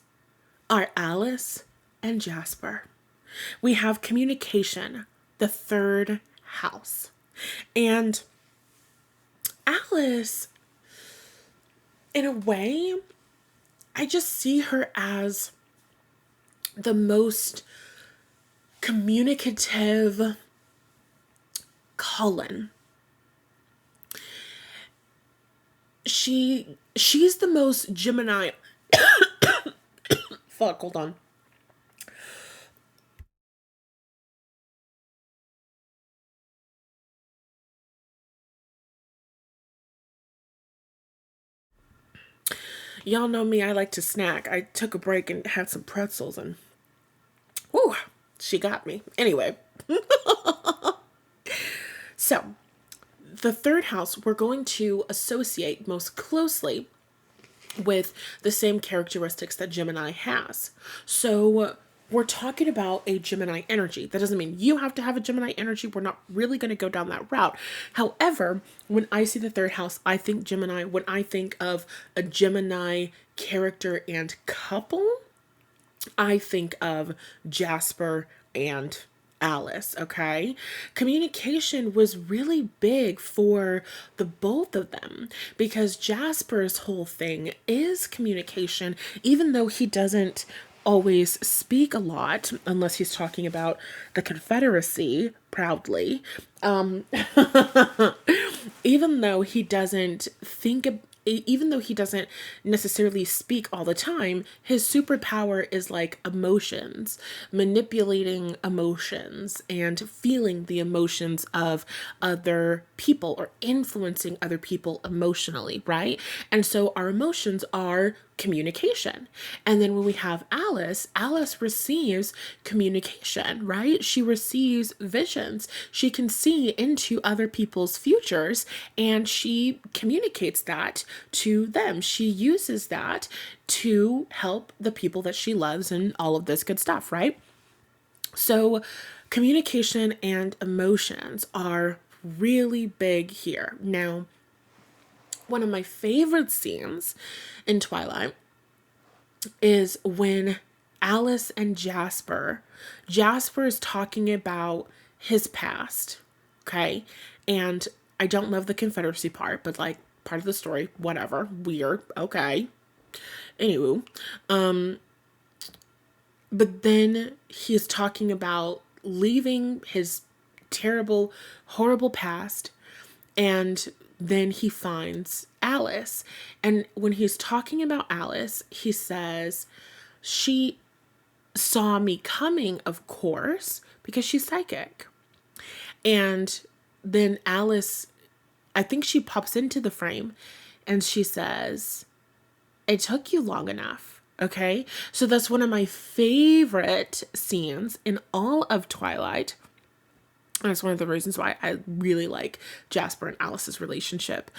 are Alice and Jasper. We have communication, the 3rd house. And Alice, in a way, I just see her as the most communicative Cullen. She's the most Gemini. Fuck, hold on. Y'all know me, I like to snack. I took a break and had some pretzels and whew, she got me. Anyway. So, the 3rd house we're going to associate most closely with the same characteristics that Gemini has. So we're talking about a Gemini energy. That doesn't mean you have to have a Gemini energy. We're not really going to go down that route. However, when I see the 3rd house, I think Gemini. When I think of a Gemini character and couple, I think of Jasper and Alice, okay? Communication was really big for the both of them because Jasper's whole thing is communication, even though he doesn't always speak a lot unless he's talking about the Confederacy proudly. Even though he doesn't think even though he doesn't necessarily speak all the time, his superpower is like emotions, manipulating emotions and feeling the emotions of other people or influencing other people emotionally, right? And so our emotions are communication. And then when we have Alice, Alice receives communication, right? She receives visions. She can see into other people's futures and she communicates that to them. She uses that to help the people that she loves and all of this good stuff, right? So communication and emotions are really big here. Now, one of my favorite scenes in Twilight is when Alice and Jasper is talking about his past, okay? And I don't love the Confederacy part, but like part of the story, whatever, weird, okay. Anywho, but then he's talking about leaving his terrible, horrible past, and then he finds Alice. And when he's talking about Alice, he says, she saw me coming, of course, because she's psychic. And then Alice, I think she pops into the frame and she says, it took you long enough. Okay. So that's one of my favorite scenes in all of Twilight. And that's one of the reasons why I really like Jasper and Alice's relationship,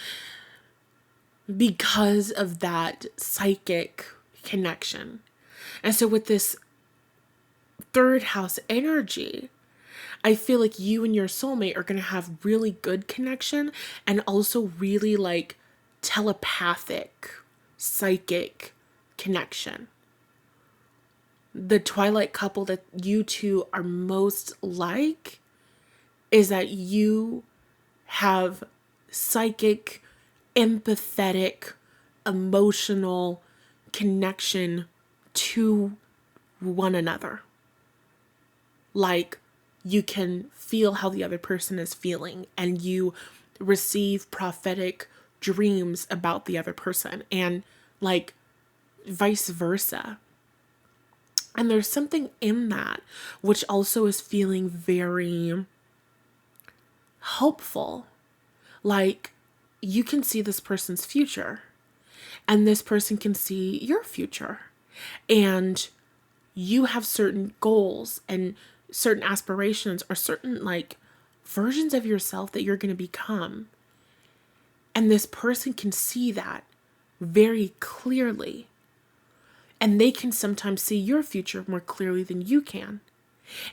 because of that psychic connection. And so with this third house energy, I feel like you and your soulmate are going to have really good connection and also really like telepathic, psychic connection. The Twilight couple that you two are most like is that you have psychic, empathetic, emotional connection to one another. Like, you can feel how the other person is feeling and you receive prophetic dreams about the other person and like vice versa. And there's something in that which also is feeling very hopeful. Like, you can see this person's future and this person can see your future, and you have certain goals and certain aspirations or certain like versions of yourself that you're going to become. And this person can see that very clearly. And they can sometimes see your future more clearly than you can.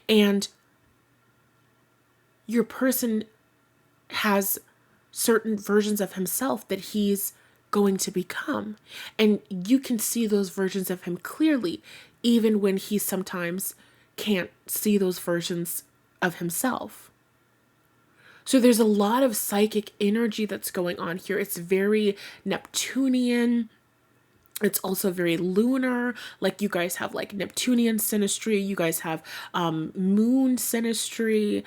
And your person has certain versions of himself that he's going to become. And you can see those versions of him clearly, even when he sometimes can't see those versions of himself. So there's a lot of psychic energy that's going on here. It's very Neptunian. It's also very lunar. Like, you guys have like Neptunian synastry. You guys have moon synastry.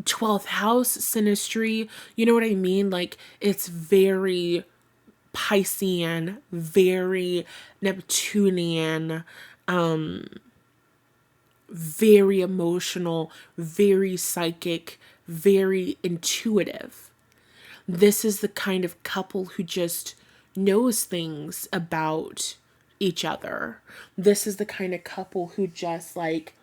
12th house synastry. You know what I mean? Like, it's very Piscean, very Neptunian, very emotional, very psychic, very intuitive. This is the kind of couple who just knows things about each other. This is the kind of couple who just like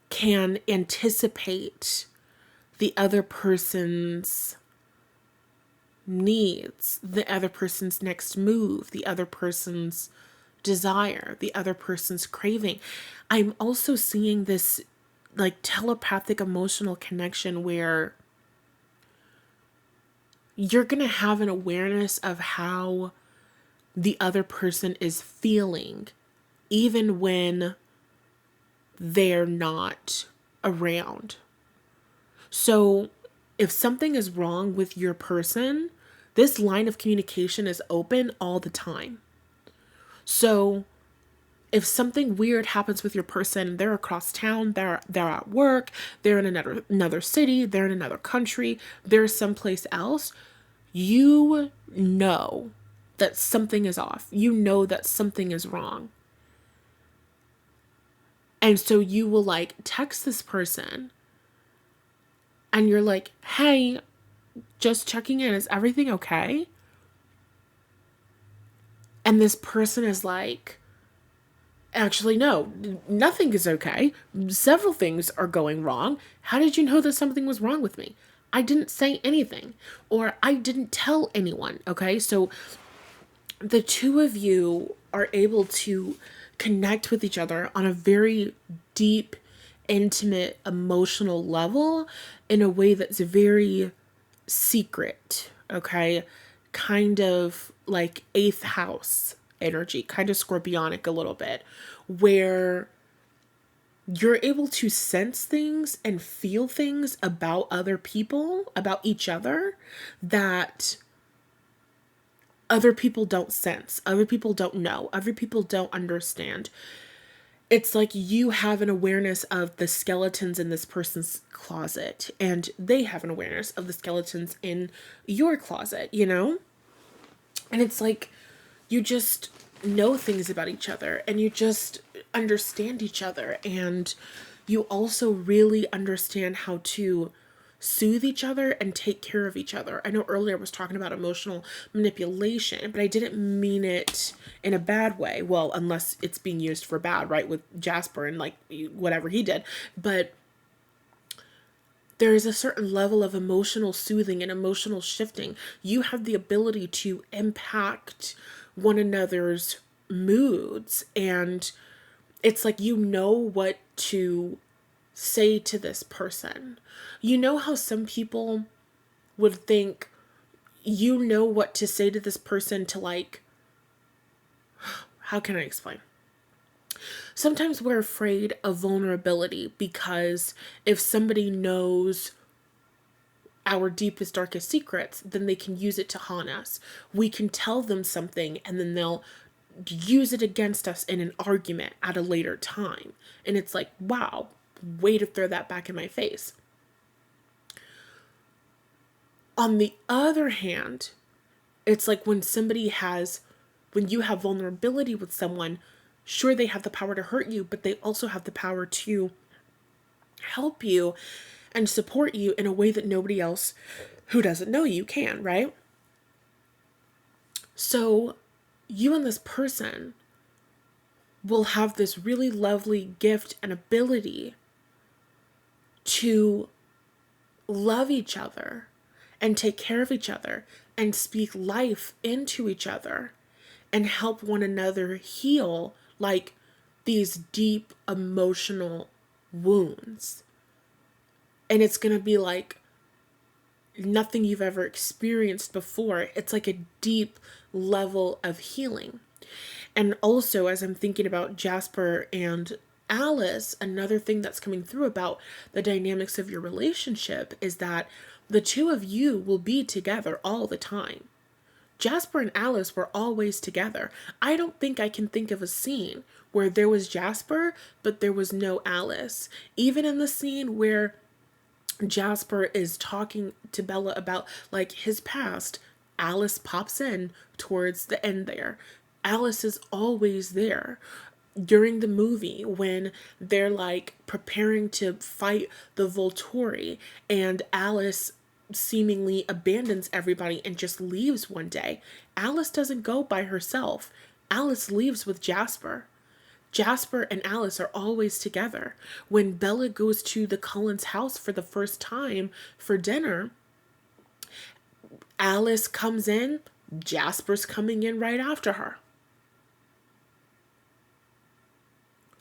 can anticipate the other person's needs, the other person's next move, the other person's desire, the other person's craving. I'm also seeing this like telepathic emotional connection where you're going to have an awareness of how the other person is feeling, even when they're not around. So if something is wrong with your person, this line of communication is open all the time. So If something weird happens with your person, they're across town, they're at work, they're in another city, they're in another country, they're someplace else, you know that something is off. You know that something is wrong. And so you will like text this person and you're like, "Hey, just checking in. Is everything okay?" And this person is like, "Actually, no, nothing is okay. Several things are going wrong. How did you know that something was wrong with me? I didn't say anything, or I didn't tell anyone." Okay, so the two of you are able to connect with each other on a very deep, intimate, emotional level in a way that's very secret, okay? Kind of like eighth house energy, kind of scorpionic a little bit, where you're able to sense things and feel things about other people, about each other, that other people don't sense, other people don't know, other people don't understand. It's like you have an awareness of the skeletons in this person's closet, and they have an awareness of the skeletons in your closet, you know? And it's like you just know things about each other and you just understand each other, and you also really understand how to soothe each other and take care of each other. I know earlier I was talking about emotional manipulation, but I didn't mean it in a bad way. Well, unless it's being used for bad, right? With Jasper and like whatever he did. But there is a certain level of emotional soothing and emotional shifting. You have the ability to impact one another's moods, and it's like you know what to say to this person. You know how some people would think you know what to say to this person to, like, how can I explain? Sometimes we're afraid of vulnerability because if somebody knows our deepest, darkest secrets, then they can use it to haunt us. We can tell them something and then they'll use it against us in an argument at a later time. And it's like, wow, way to throw that back in my face. On the other hand, it's like when you have vulnerability with someone, sure, they have the power to hurt you, but they also have the power to help you and support you in a way that nobody else who doesn't know you can, right? So you and this person will have this really lovely gift and ability to love each other and take care of each other and speak life into each other and help one another heal like these deep emotional wounds. And it's going to be like nothing you've ever experienced before. It's like a deep level of healing. And also, as I'm thinking about Jasper and Alice, another thing that's coming through about the dynamics of your relationship is that the two of you will be together all the time. Jasper and Alice were always together. I don't think I can think of a scene where there was Jasper, but there was no Alice. Even in the scene where Jasper is talking to Bella about like his past, Alice pops in towards the end there. Alice is always there. During the movie, when they're like preparing to fight the Volturi and Alice seemingly abandons everybody and just leaves one day, Alice doesn't go by herself. Alice leaves with Jasper. Jasper and Alice are always together. When Bella goes to the Cullens' house for the first time for dinner, Alice comes in, Jasper's coming in right after her.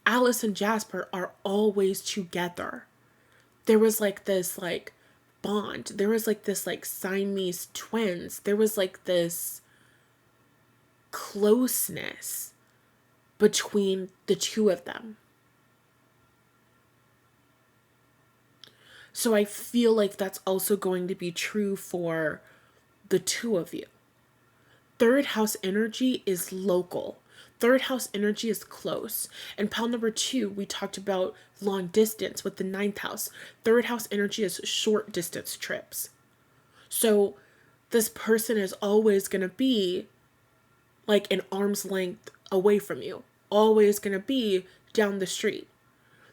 Alice and Jasper are always together. There was like this like bond. There was like this like Siamese twins. There was like this closeness between the two of them. So I feel like that's also going to be true for the two of you. Third house energy is local. Third house energy is close. And pile number 2, we talked about long distance with the ninth house. Third house energy is short distance trips. So this person is always going to be like an arm's length away from you, always going to be down the street.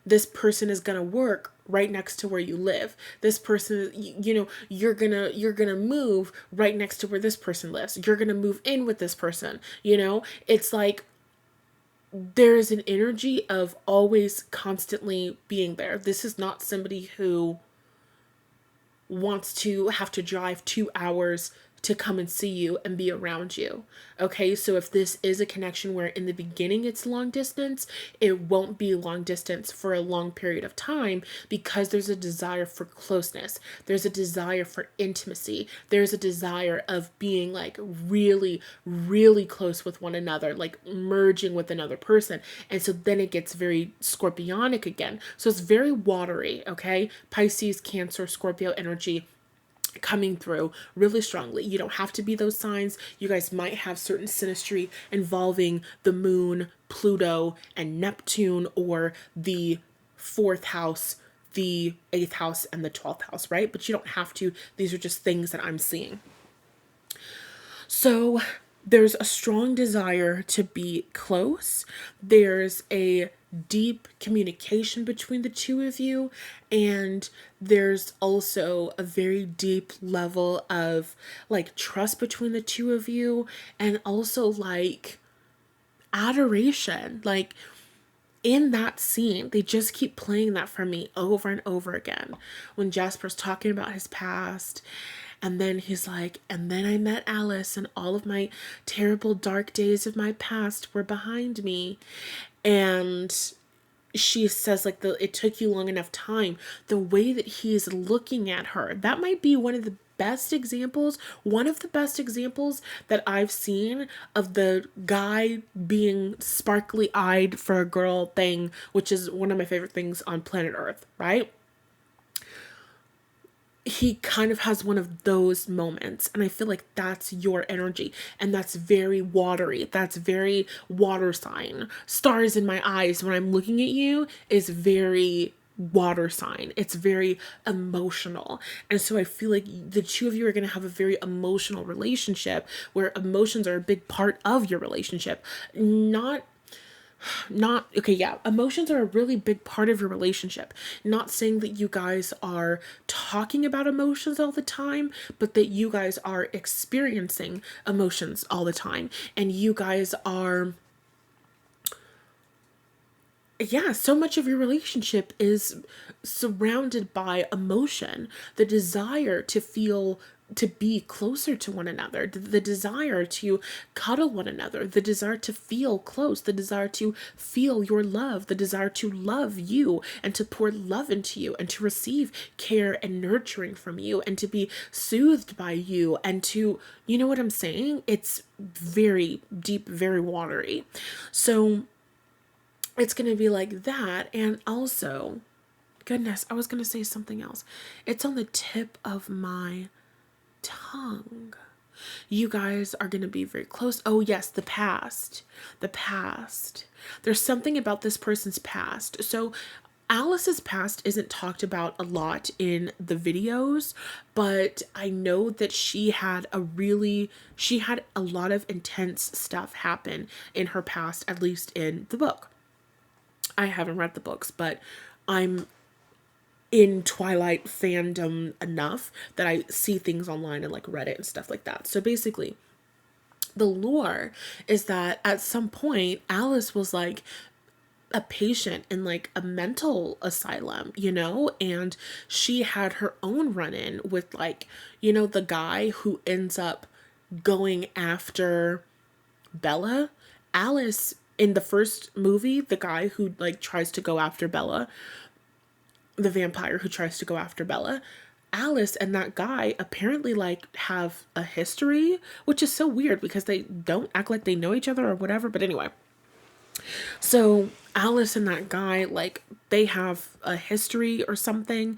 This person is going to work right next to where you live. This person, you're going to move right next to where this person lives. You're going to move in with this person. It's like there's an energy of always constantly being there. This is not somebody who wants to have to drive 2 hours to come and see you and be around you. Okay, so if this is a connection where in the beginning it's long distance, it won't be long distance for a long period of time, because there's a desire for closeness. There's a desire for intimacy. There's a desire of being like really, really close with one another, like merging with another person. And so then it gets very scorpionic again. So it's very watery, okay? Pisces, Cancer, Scorpio energy coming through really strongly. You don't have to be those signs. You guys might have certain synastry involving the moon, Pluto, and Neptune, or the 4th house, the 8th house, and the 12th house, right? But you don't have to. These are just things that I'm seeing. So there's a strong desire to be close. There's a deep communication between the two of you, and there's also a very deep level of like trust between the two of you, and also like adoration. Like in that scene, they just keep playing that for me over and over again when Jasper's talking about his past. And then he's like, and then I met Alice, and all of my terrible dark days of my past were behind me. And she says, like, it took you long enough time. The way that he's looking at her, that might be one of the best examples that I've seen of the guy being sparkly eyed for a girl thing, which is one of my favorite things on planet Earth, right? He kind of has one of those moments, and I feel like that's your energy, and that's very watery. That's very water sign. Stars in my eyes when I'm looking at you is very water sign. It's very emotional. And so I feel like the two of you are going to have a very emotional relationship where emotions are a big part of your relationship. Emotions are a really big part of your relationship. Not saying that you guys are talking about emotions all the time, but that you guys are experiencing emotions all the time. And you guys are, so much of your relationship is surrounded by emotion, the desire to be closer to one another, the desire to cuddle one another, the desire to feel close, the desire to feel your love, the desire to love you and to pour love into you and to receive care and nurturing from you and to be soothed by you and to, you know what I'm saying? It's very deep, very watery. So it's going to be like that. And also, goodness, I was going to say something else. It's on the tip of my tongue. You guys are going to be very close. Oh yes, the past. There's something about this person's past. So Alice's past isn't talked about a lot in the videos, but I know that she had a lot of intense stuff happen in her past, at least in the book. I haven't read the books, but I'm in Twilight fandom enough that I see things online and like Reddit and stuff like that. So basically, the lore is that at some point Alice was like a patient in like a mental asylum, and she had her own run-in with like, the guy who ends up going after Bella. Alice, in the first movie, the guy who like tries to go after Bella, the vampire who tries to go after Bella, Alice and that guy apparently like have a history, which is so weird because they don't act like they know each other or whatever. But anyway, So Alice and that guy, like, they have a history or something.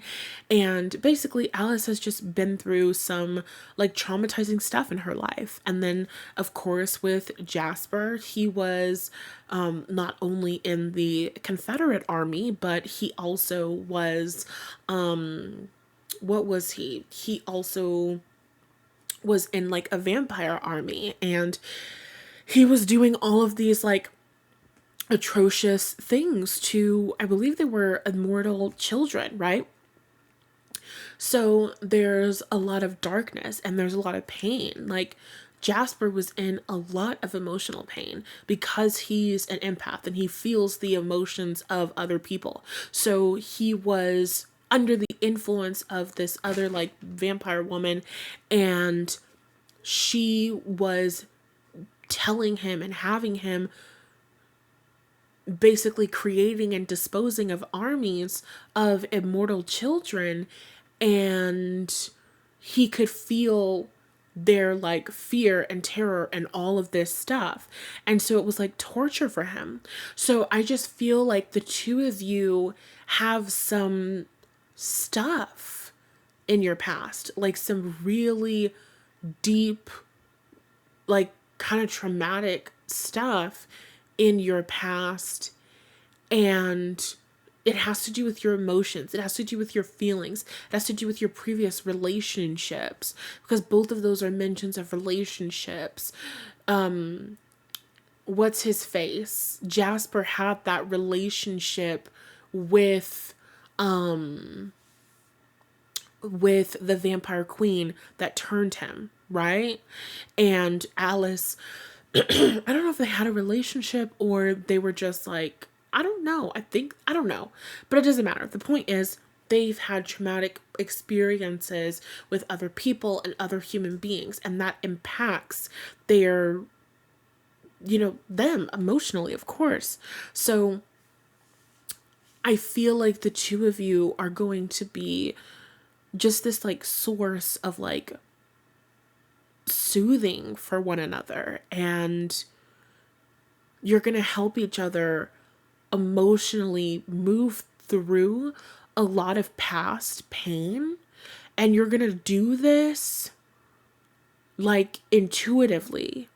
And basically, Alice has just been through some like traumatizing stuff in her life. And then, of course, with Jasper, he was not only in the Confederate Army, but he also was, what was he? He also was in like a vampire army. And he was doing all of these like atrocious things to, I believe they were immortal children, right? So there's a lot of darkness and there's a lot of pain. Like, Jasper was in a lot of emotional pain because he's an empath and he feels the emotions of other people. So he was under the influence of this other like vampire woman, and she was telling him and having him basically creating and disposing of armies of immortal children, and he could feel their like fear and terror and all of this stuff. And so it was like torture for him. So I just feel like the two of you have some stuff in your past, like some really deep, like kind of traumatic stuff in your past. And it has to do with your emotions. It has to do with your feelings. It has to do with your previous relationships, because both of those are mentions of relationships. What's his face? Jasper had that relationship with the vampire queen that turned him, right? And Alice, I don't know if they had a relationship or they were just like, I don't know. I don't know. But it doesn't matter. The point is, they've had traumatic experiences with other people and other human beings, and that impacts their, them emotionally, of course. So I feel like the two of you are going to be just this like source of like soothing for one another, and you're going to help each other emotionally move through a lot of past pain. And you're going to do this like intuitively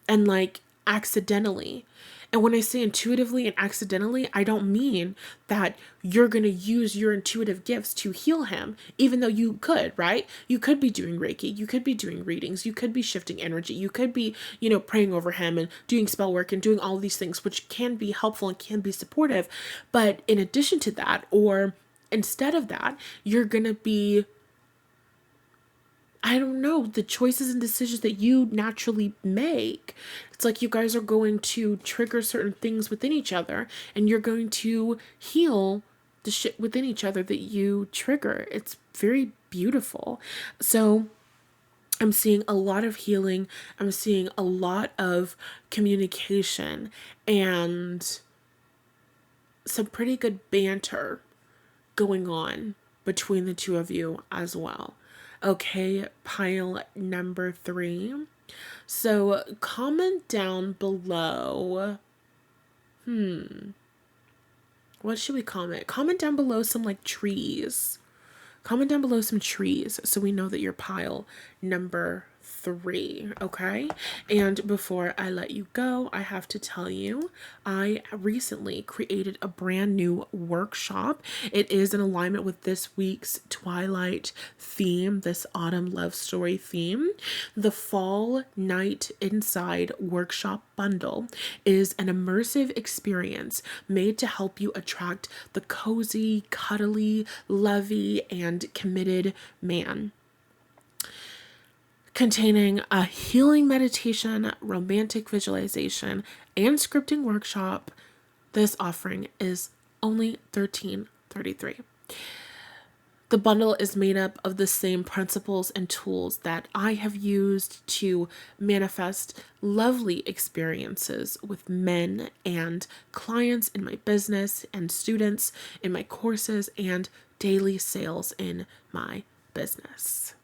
and like accidentally. And when I say intuitively and accidentally, I don't mean that you're going to use your intuitive gifts to heal him, even though you could, right? You could be doing Reiki, you could be doing readings, you could be shifting energy, you could be, praying over him and doing spell work and doing all these things, which can be helpful and can be supportive. But in addition to that, or instead of that, you're going to be, I don't know, the choices and decisions that you naturally make. It's like you guys are going to trigger certain things within each other, and you're going to heal the shit within each other that you trigger. It's very beautiful. So I'm seeing a lot of healing. I'm seeing a lot of communication and some pretty good banter going on between the two of you as well. Okay, pile number 3. So comment down below. What should we comment? Comment down below some like trees. Comment down below some trees so we know that you're pile number 3, okay? And before I let you go, I have to tell you, I recently created a brand new workshop. It is in alignment with this week's Twilight theme, this autumn love story theme. The Fall Night Inside workshop bundle is an immersive experience made to help you attract the cozy, cuddly, lovey, and committed man. Containing a healing meditation, romantic visualization, and scripting workshop, this offering is only $13.33. The bundle is made up of the same principles and tools that I have used to manifest lovely experiences with men and clients in my business, and students in my courses, and daily sales in my business.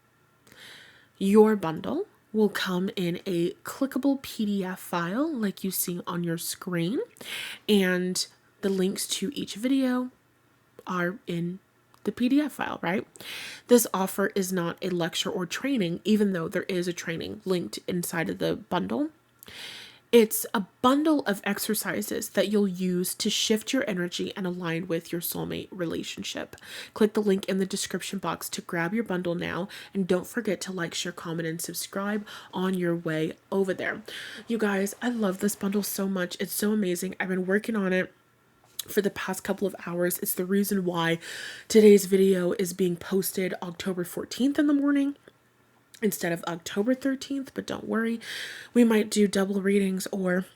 Your bundle will come in a clickable PDF file like you see on your screen, and the links to each video are in the PDF file, right? This offer is not a lecture or training, even though there is a training linked inside of the bundle. It's a bundle of exercises that you'll use to shift your energy and align with your soulmate relationship. Click the link in the description box to grab your bundle now, and don't forget to like, share, comment, and subscribe on your way over there. You guys, I love this bundle so much. It's so amazing. I've been working on it for the past couple of hours. It's the reason why today's video is being posted October 14th in the morning instead of October 13th, but don't worry, we might do double readings or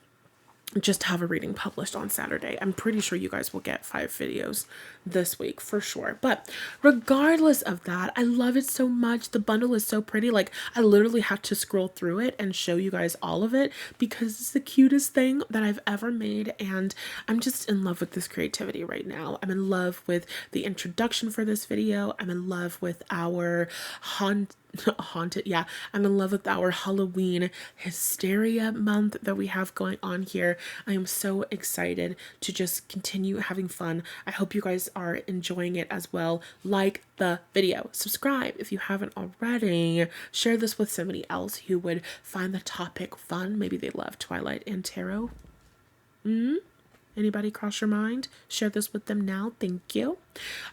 just have a reading published on Saturday. I'm pretty sure you guys will get 5 videos this week for sure. But regardless of that, I love it so much. The bundle is so pretty. Like, I literally have to scroll through it and show you guys all of it because it's the cutest thing that I've ever made. And I'm just in love with this creativity right now. I'm in love with the introduction for this video. I'm in love with our haunted, yeah, I'm in love with our Halloween HyStERiA month that we have going on here. I am so excited to just continue having fun. I hope you guys are enjoying it as well. Like the video, subscribe if you haven't already, share this with somebody else who would find the topic fun. Maybe they love Twilight and tarot. Anybody cross your mind? Share this with them now. Thank you.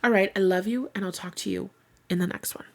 All right, I love you, and I'll talk to you in the next one.